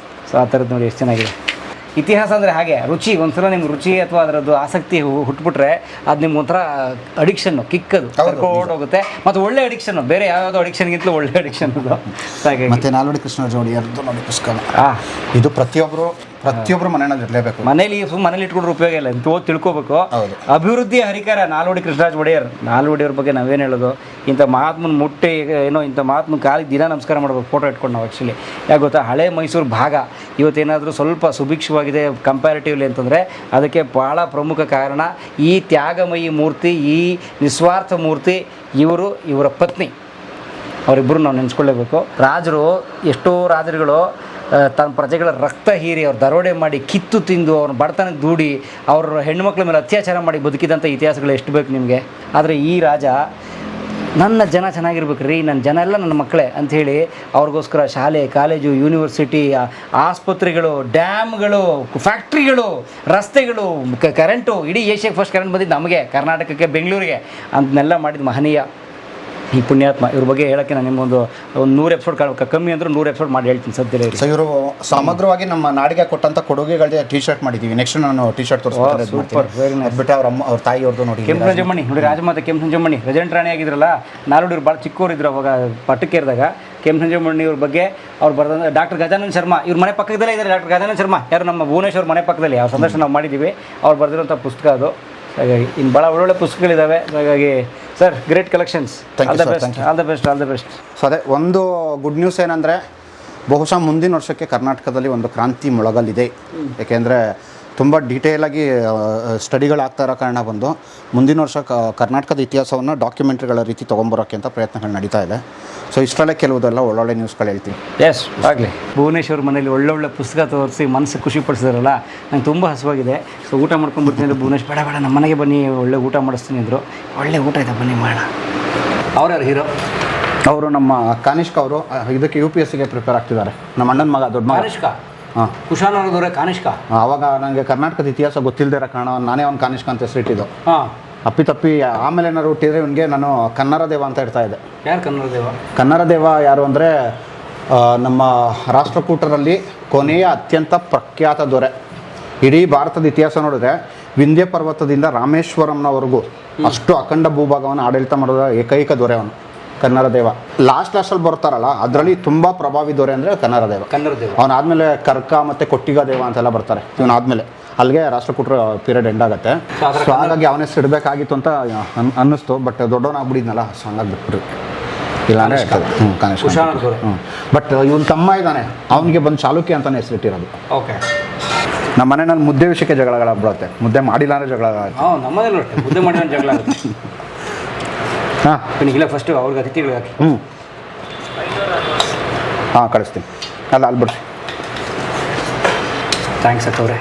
ಸೊ ಆ ಥರದ್ದು ನೋಡಿ ಎಷ್ಟು ಚೆನ್ನಾಗಿದೆ. ಇತಿಹಾಸ ಅಂದರೆ ಹಾಗೆ ರುಚಿ. ಒಂದ್ಸಲ ನಿಮ್ಗೆ ರುಚಿ ಅಥವಾ ಅದರದ್ದು ಆಸಕ್ತಿ ಹುಟ್ಟುಬಿಟ್ರೆ ಅದು ನಿಮ್ಗೆ ಒಂಥರ ಅಡಿಕ್ಷನ್ನು, ಕಿಕ್ಕದು ಕರ್ಕೊಂಡು ಹೋಗುತ್ತೆ. ಮತ್ತು ಒಳ್ಳೆ ಅಡಿಕ್ಷನ್ನು, ಬೇರೆ ಯಾವುದೋ ಅಡಿಕ್ಷನ್ಗಿಂತಲೂ ಒಳ್ಳೆ ಅಡಿಕ್ಷನ್ ಅದು. ಹಾಗೆ ಮತ್ತು ನಾಲ್ವಡಿ ಕೃಷ್ಣ ಜೋಡಿ ಅದು ನೋಡಿ ಪುಸ್ತಕ. ಇದು ಪ್ರತಿಯೊಬ್ಬರು ಪ್ರತಿಯೊಬ್ಬರು ಮನೆಯಲ್ಲಿ ಇರಲೇಬೇಕು. ಮನೇಲಿ ಮನೇಲಿ ಇಟ್ಕೊಂಡ್ರೆ ಉಪಯೋಗ ಇಲ್ಲ, ಅಂತ ಹೋಗಿ ತಿಳ್ಕೊಬೇಕು. ಹೌದು. ಅಭಿವೃದ್ಧಿ ಹರಿಕಾರ ನಾಲ್ವಡಿ ಕೃಷ್ಣರಾಜ ಒಡೆಯರ್ ಬಗ್ಗೆ ನಾವೇನು ಹೇಳೋದು, ಇಂಥ ಮಹಾತ್ಮನ ಮುಟ್ಟೆ ಏನೋ ಇಂಥ ಮಹಾತ್ಮನ ಕಾಲಿಗೆ ದಿನ ನಮಸ್ಕಾರ ಮಾಡಬೇಕು, ಫೋಟೋ ಇಟ್ಕೊಂಡು ನಾವು. ಆ್ಯಕ್ಚುಲಿ ಯಾಕೆ ಗೊತ್ತಾ, ಹಳೆ ಮೈಸೂರು ಭಾಗ ಇವತ್ತೇನಾದರೂ ಸ್ವಲ್ಪ ಸುಭಿಕ್ಷವಾಗಿದೆ ಕಂಪ್ಯಾರಿಟಿವ್ಲಿ ಅಂತಂದರೆ ಅದಕ್ಕೆ ಭಾಳ ಪ್ರಮುಖ ಕಾರಣ ಈ ತ್ಯಾಗಮಯಿ ಮೂರ್ತಿ, ಈ ನಿಸ್ವಾರ್ಥ ಮೂರ್ತಿ, ಇವರ ಪತ್ನಿ, ಅವರಿಬ್ಬರು ನಾವು ನೆನೆಸ್ಕೊಳ್ಳೇಬೇಕು. ರಾಜರು, ಎಷ್ಟೋ ರಾಜರುಗಳು ತನ್ನ ಪ್ರಜೆಗಳ ರಕ್ತ ಹೀರಿ ಅವ್ರು ದರೋಡೆ ಮಾಡಿ ಕಿತ್ತು ತಿಂದು ಅವ್ರ ಬಡತನಕ್ಕೆ ದೂಡಿ ಅವ್ರ ಹೆಣ್ಣುಮಕ್ಳ ಮೇಲೆ ಅತ್ಯಾಚಾರ ಮಾಡಿ ಬದುಕಿದಂಥ ಇತಿಹಾಸಗಳು ಎಷ್ಟು ಬೇಕು ನಿಮಗೆ. ಆದರೆ ಈ ರಾಜ ನನ್ನ ಜನ ಚೆನ್ನಾಗಿರ್ಬೇಕು ರೀ, ನನ್ನ ಜನ ಎಲ್ಲ ನನ್ನ ಮಕ್ಕಳೇ ಅಂಥೇಳಿ ಅವ್ರಿಗೋಸ್ಕರ ಶಾಲೆ, ಕಾಲೇಜು, ಯೂನಿವರ್ಸಿಟಿ, ಆಸ್ಪತ್ರೆಗಳು, ಡ್ಯಾಮ್ಗಳು, ಫ್ಯಾಕ್ಟ್ರಿಗಳು, ರಸ್ತೆಗಳು, ಕರೆಂಟು, ಇಡೀ ಏಷ್ಯಾಗೆ ಫಸ್ಟ್ ಕರೆಂಟ್ ಬಂದಿದ್ದು ನಮಗೆ, ಕರ್ನಾಟಕಕ್ಕೆ, ಬೆಂಗಳೂರಿಗೆ ಅದನ್ನೆಲ್ಲ ಮಾಡಿದ ಮಹನೀಯ ಈ ಪುಣ್ಯಾತ್ಮ. ಇವ್ರ ಬಗ್ಗೆ ಹೇಳೋಕ್ಕೆ ನಾನು ನಿಮಗೊಂದು 100 ಎಪಿಸೋಡ್ ಕಮ್ಮಿ ಅಂದ್ರೆ 100 ಎಪಿಸೋಡ್ ಮಾಡಿ ಹೇಳ್ತೀನಿ ಸದ್ಯದಲ್ಲಿ. ಸೊ ಇವರು ಸಮಗ್ರವಾಗಿ ನಮ್ಮ ನಾಡಿಗೆ ಕೊಟ್ಟಂಥ ಕೊಡುಗೆಗಳಿಗೆ ಟೀ ಶರ್ಟ್ ಮಾಡಿದ್ದೀವಿ. ನೆಕ್ಸ್ಟ್ ನಾನು ಟೀ ಶರ್ಟ್ ತೋರಿಸ್ತೀನಿ. ಬಿಟ್ಟು ಅವ್ರ ತಾಯಿ ಅವ್ರದ್ದು ನೋಡಿ, ಕೆಂಪು ಸಂಜಮ್ಮಣಿ ನೋಡಿ, ರಾಜಮಾತೆ ಕೆಂಪು ಸಂಜಮ್ಮಣಿ ರೆಜೆಂಟ್ ರಾಣಿ ಆಗಿದ್ರಲ್ಲ, ನಾಲ್ವಡಿ ಇವ್ರು ಭಾಳ ಚಿಕ್ಕವರಿದ್ರು ಅವಾಗ ಪಟ್ಟಕ್ಕೇರಿದಾಗ. ಕೆಂಪು ಸಂಜಮ್ಮಣ್ಣಿ ಇವ್ರ ಬಗ್ಗೆ ಅವ್ರು ಬರೆದ ಡಾಕ್ಟರ್ ಗಜಾನನ್ ಶರ್ಮಾ, ಇವ್ರ ಮನೆ ಪಕ್ಕದಲ್ಲೇ ಇದ್ದಾರೆ. ಡಾಕ್ಟರ್ ಗಜಾನನ್ ಶರ್ಮಾ ಯಾರು ನಮ್ಮ ಭುವನೇಶ್ವರ್ ಮನೆ ಪಕ್ಕದಲ್ಲಿ, ಅವ್ರ ಸಂದರ್ಶನ ನಾವು ಮಾಡಿದ್ದೀವಿ. ಅವ್ರು ಬರೆದಿರೋಂಥ ಪುಸ್ತಕ ಅದು. ಹಾಗಾಗಿ ಇನ್ನು ಭಾಳ ಒಳ್ಳೊಳ್ಳೆ ಪುಸ್ತಕಗಳಿದ್ದಾವೆ. ಹಾಗಾಗಿ sir, great collections. All the best. So ಅದೇ ಒಂದು ಗುಡ್ ನ್ಯೂಸ್ ಏನಂದರೆ, ಬಹುಶಃ ಮುಂದಿನ ವರ್ಷಕ್ಕೆ ಕರ್ನಾಟಕದಲ್ಲಿ ಒಂದು ಕ್ರಾಂತಿ ಮೊಳಗಲಿದೆ. ಏಕೆಂದರೆ ತುಂಬ ಡೀಟೇಲಾಗಿ ಸ್ಟಡಿಗಳಾಗ್ತಾ ಇರೋ ಕಾರಣ ಬಂದು ಮುಂದಿನ ವರ್ಷ ಕರ್ನಾಟಕದ ಇತಿಹಾಸವನ್ನು ಡಾಕ್ಯುಮೆಂಟ್ರಿಗಳ ರೀತಿ ತೊಗೊಂಬರೋಕ್ಕೆ ಅಂತ ಪ್ರಯತ್ನಗಳು ನಡೀತಾ ಇದೆ. ಸೊ ಇಷ್ಟರಲ್ಲೇ ಕೆಲವುದೆಲ್ಲ ಒಳ್ಳೊಳ್ಳೆ ನ್ಯೂಸ್ಗಳು ಹೇಳ್ತೀನಿ. ಎಸ್ ಆಗಲಿ. ಭುವನೇಶ್ವರ್ ಮನೇಲಿ ಒಳ್ಳೊಳ್ಳೆ ಪುಸ್ತಕ ತೋರಿಸಿ ಮನಸ್ಸು ಖುಷಿ ಪಡಿಸಿದಾರಲ್ಲ, ನಂಗೆ ತುಂಬ ಹಸುವಾಗಿದೆ. ಸೊ ಊಟ ಮಾಡ್ಕೊಂಡ್ಬಿಡ್ತೀನಿ ಅಂದರೆ ಭುವನೇಶ್ ಬೇಡ ನಮ್ಮ ಮನೆಗೆ ಬನ್ನಿ, ಒಳ್ಳೆ ಊಟ ಮಾಡಿಸ್ತೀನಿ ಅಂದರು. ಒಳ್ಳೆ ಊಟ ಇದೆ, ಬನ್ನಿ ಮಾಡೋಣ. ಅವ್ರ್ಯಾರು ಹೀರೋ? ಅವರು ನಮ್ಮ ಕಾನಿಷ್ಕ ಅವರು, ಇದಕ್ಕೆ UPSCಗೆ ಪ್ರಿಪೇರ್ ಆಗ್ತಿದ್ದಾರೆ. ನಮ್ಮ ಅಣ್ಣನ ಮಗ, ದೊಡ್ಡ ಮಗ ಕಾನಿಷ್ಕ. ಹಾಂ, ಕುಶಾಲನಗರದವರೇ ಕಾನಿಷ್ಕ. ಆವಾಗ ನನಗೆ ಕರ್ನಾಟಕದ ಇತಿಹಾಸ ಗೊತ್ತಿಲ್ಲದೆ ಇರೋ ಕಾರಣ ನಾನೇ ಒಂದು ಕಾನಿಷ್ಕ ಅಂತ ಹೆಸರಿಟ್ಟಿದ್ದು. ಹಾಂ, ಅಪ್ಪಿತಪ್ಪಿ ಆಮೇಲೆ ಏನಾದ್ರು ಹುಟ್ಟಿದ್ರೆ ಇವನಿಗೆ ನಾನು ಕನ್ನಡ ದೇವ ಅಂತ ಇಡ್ತಾ ಇದ್ದೆ. ಯಾರು ಕನ್ನಡ ದೇವ? ಕನ್ನಡ ದೇವ ಯಾರು ಅಂದರೆ ನಮ್ಮ ರಾಷ್ಟ್ರಕೂಟರಲ್ಲಿ ಕೊನೆಯ ಅತ್ಯಂತ ಪ್ರಖ್ಯಾತ ದೊರೆ. ಇಡೀ ಭಾರತದ ಇತಿಹಾಸ ನೋಡಿದ್ರೆ ವಿಂಧ್ಯ ಪರ್ವತದಿಂದ ರಾಮೇಶ್ವರಂನವರೆಗೂ ಅಷ್ಟು ಅಖಂಡ ಭೂಭಾಗವನ್ನು ಆಡಳಿತ ಮಾಡಿದ ಏಕೈಕ ದೊರೆ ಅವನು, ಕನ್ನಡ ದೇವ. ಲಾಸ್ಟಲ್ಲಿ ಬರ್ತಾರಲ್ಲ, ಅದರಲ್ಲಿ ತುಂಬ ಪ್ರಭಾವಿ ದೊರೆ ಅಂದರೆ ಕನ್ನಡ ದೇವ. ಅವನಾದ್ಮೇಲೆ ಕರ್ಕ ಮತ್ತು ಕೊಟ್ಟಿಗ ದೇವ ಅಂತೆಲ್ಲ ಬರ್ತಾರೆ. ಇವನಾದ್ಮೇಲೆ ಅಲ್ಲಿಗೆ ರಾಷ್ಟ್ರಕೂಟರ ಪೀರಿಯಡ್ ಎಂಡ್ ಆಗುತ್ತೆ. ಸೊ ಹಾಗಾಗಿ ಅವನೇ ಸಿಡಬೇಕಾಗಿತ್ತು ಅಂತ ಅನ್ನಿಸ್ತು. ಬಟ್ ದೊಡ್ಡವನಾಗ್ಬಿಡಿದ್ನಲ್ಲ, ಸೊ ಹಂಗಾಗಿ ಬಿಟ್ಬಿಟ್ರು. ಇಲ್ಲ ಅಂದರೆ ಕುಶಾಲನಗರ. ಬಟ್ ಇವನ್ ತಮ್ಮ ಇದ್ದಾನೆ, ಅವನಿಗೆ ಬಂದು ಚಾಲುಕ್ಯ ಅಂತಾನೆ ಹೆಸರಿಟ್ಟಿರೋದು. ಓಕೆ. ನಮ್ಮ ಮನೆಯಲ್ಲಿ ಮುದ್ದೆ ವಿಷಯಕ್ಕೆ ಜಗಳಗಳಾಗ್ಬಿಡುತ್ತೆ. ಮುದ್ದೆ ಮಾಡಿಲ್ಲ ಅಂದರೆ ಜಗಳ ಆಗುತ್ತೆ. ನಮ್ಮನೇಲಿ ಅಷ್ಟೇ, ಮುದ್ದೆ ಮಾಡಿಲ್ಲ ಜಗಳ ಆಗುತ್ತೆ. ಹಾಂ, ಇಲ್ಲ ಫಸ್ಟು ಅವ್ರಿಗೆ ಅತಿಥಿಗಳು ಹಾಕಿ. ಹಾಂ, ಕಳಿಸ್ತೀನಿ. ಅಲ್ಲ ಅಲ್ಲಿ ಬಿಡ್ಸಿ. ಥ್ಯಾಂಕ್ಸ್ ಅಕ್ಕವ್ರೆ.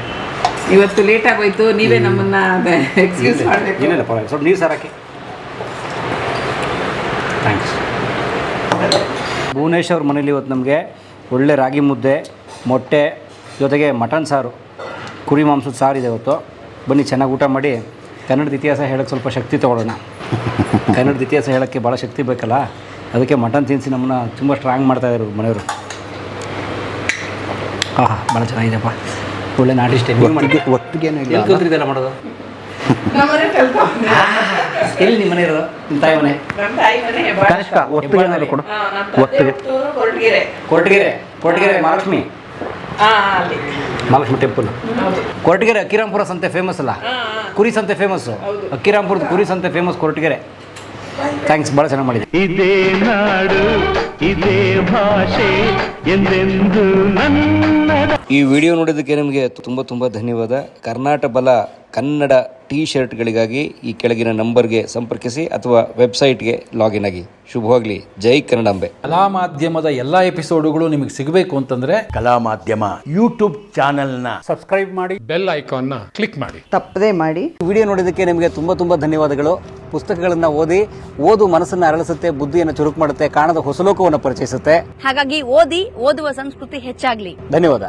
ಇವತ್ತು ಲೇಟ್ ಆಗೋಯ್ತು, ನೀವೇ ನಮ್ಮನ್ನ ಎಕ್ಸ್ಕ್ಯೂಸ್ ಮಾಡಬೇಕು. ಏನಿಲ್ಲ ಪರವಾಗಿಲ್ಲ, ಸ್ವಲ್ಪ ನೀರು ಸಾರಾಕಿ. ಥ್ಯಾಂಕ್ಸ್. ಭುವನೇಶ್ವರ್ ಮನೇಲಿ ಇವತ್ತು ನಮಗೆ ಒಳ್ಳೆ ರಾಗಿ ಮುದ್ದೆ, ಮೊಟ್ಟೆ ಜೊತೆಗೆ ಮಟನ್ ಸಾರು, ಕುರಿ ಮಾಂಸದ ಸಾರಿದೆ ಇವತ್ತು. ಬನ್ನಿ ಚೆನ್ನಾಗಿ ಊಟ ಮಾಡಿ ಕನ್ನಡದ ಇತಿಹಾಸ ಹೇಳೋಕ್ಕೆ ಸ್ವಲ್ಪ ಶಕ್ತಿ ತೊಗೊಳ್ಳೋಣ. ಕನ್ನಡದ ಇತಿಹಾಸ ಹೇಳೋಕ್ಕೆ ಭಾಳ ಶಕ್ತಿ ಬೇಕಲ್ಲ, ಅದಕ್ಕೆ ಮಟನ್ ತಿನ್ನಿಸಿ ನಮ್ಮನ್ನ ತುಂಬ ಸ್ಟ್ರಾಂಗ್ ಮಾಡ್ತಾಯಿದ್ರು ಮನೆಯವರು. ಹಾಂ, ಭಾಳ ಚೆನ್ನಾಗಿದೆಪ್ಪ, ಒಳ್ಳೆ ನಾಟಿ ಸ್ಟೈಲ್ ಮಾಡಿದ್ದೆ. ಒಟ್ಟಿಗೇನು ಎಲ್ಲಿ ಕಲ್ತಿದ್ದೆಲ್ಲ ಮಾಡೋದು? ಎಲ್ಲಿ ನಿಮ್ಮ ಮನೆ ಇರೋದು? ನಿಮ್ಮ ತಾಯಿ ಮನೆ? ಒಟ್ಟಿಗೆ ಕೊಡು. ಒಟ್ಟಿಗೆ ಕೊರಟಗೆರೆ ಮಹಾಲಕ್ಷ್ಮಿ ಟೆಂಪಲ್. ಕೊರಟಗೆರೆ ಅಕ್ಕಿರಾಂಪುರ ಸಂತೆ ಫೇಮಸ್ ಅಲ್ಲ, ಕುರಿ ಸಂತೆ ಫೇಮಸ್ಸು. ಅಕ್ಕಿರಾಂಪುರದ ಕುರಿ ಸಂತೆ ಫೇಮಸ್ ಕೊರಟಗೆರೆ. ಥ್ಯಾಂಕ್ಸ್, ಭಾಳ ಚೆನ್ನಾಗಿ ಮಾಡಿದೆ. ಇದೇ ನಾಡು, ಇದೇ ಭಾಷೆ ಎಂದೆಂದು ನನ್ನದ. ಈ ವಿಡಿಯೋ ನೋಡೋದಕ್ಕೆ ನಿಮಗೆ ತುಂಬ ಧನ್ಯವಾದ. ಕರ್ನಾಟಕ ಬಲ ಕನ್ನಡ ಟೀ ಶರ್ಟ್ಗಳಿಗಾಗಿ ಈ ಕೆಳಗಿನ ನಂಬರ್ಗೆ ಸಂಪರ್ಕಿಸಿ ಅಥವಾ ವೆಬ್ಸೈಟ್ಗೆ ಲಾಗಿನ್ ಆಗಿ. ಶುಭವಾಗಲಿ. ಜೈ ಕನ್ನಡಾಂಬೆ. ಕಲಾ ಮಾಧ್ಯಮದ ಎಲ್ಲ ಎಪಿಸೋಡುಗಳು ನಿಮಗೆ ಸಿಗಬೇಕು ಅಂತಂದ್ರೆ ಕಲಾ ಮಾಧ್ಯಮ ಯೂಟ್ಯೂಬ್ ಚಾನೆಲ್ನ ಸಬ್ಸ್ಕ್ರೈಬ್ ಮಾಡಿ, ಬೆಲ್ ಐಕಾನ್ನ ಕ್ಲಿಕ್ ಮಾಡಿ, ತಪ್ಪದೇ ಮಾಡಿ. ವಿಡಿಯೋ ನೋಡೋದಕ್ಕೆ ನಿಮಗೆ ತುಂಬ ಧನ್ಯವಾದಗಳು. ಪುಸ್ತಕಗಳನ್ನು ಓದು ಮನಸ್ಸನ್ನು ಅರಳಿಸುತ್ತೆ, ಬುದ್ಧಿಯನ್ನು ಚುರುಕು ಮಾಡುತ್ತೆ, ಕಾಣದ ಹೊಸ ಲೋಕವನ್ನು ಪರಿಚಯಿಸುತ್ತೆ. ಹಾಗಾಗಿ ಓದುವ ಸಂಸ್ಕೃತಿ ಹೆಚ್ಚಾಗ್ಲಿ. ಧನ್ಯವಾದ.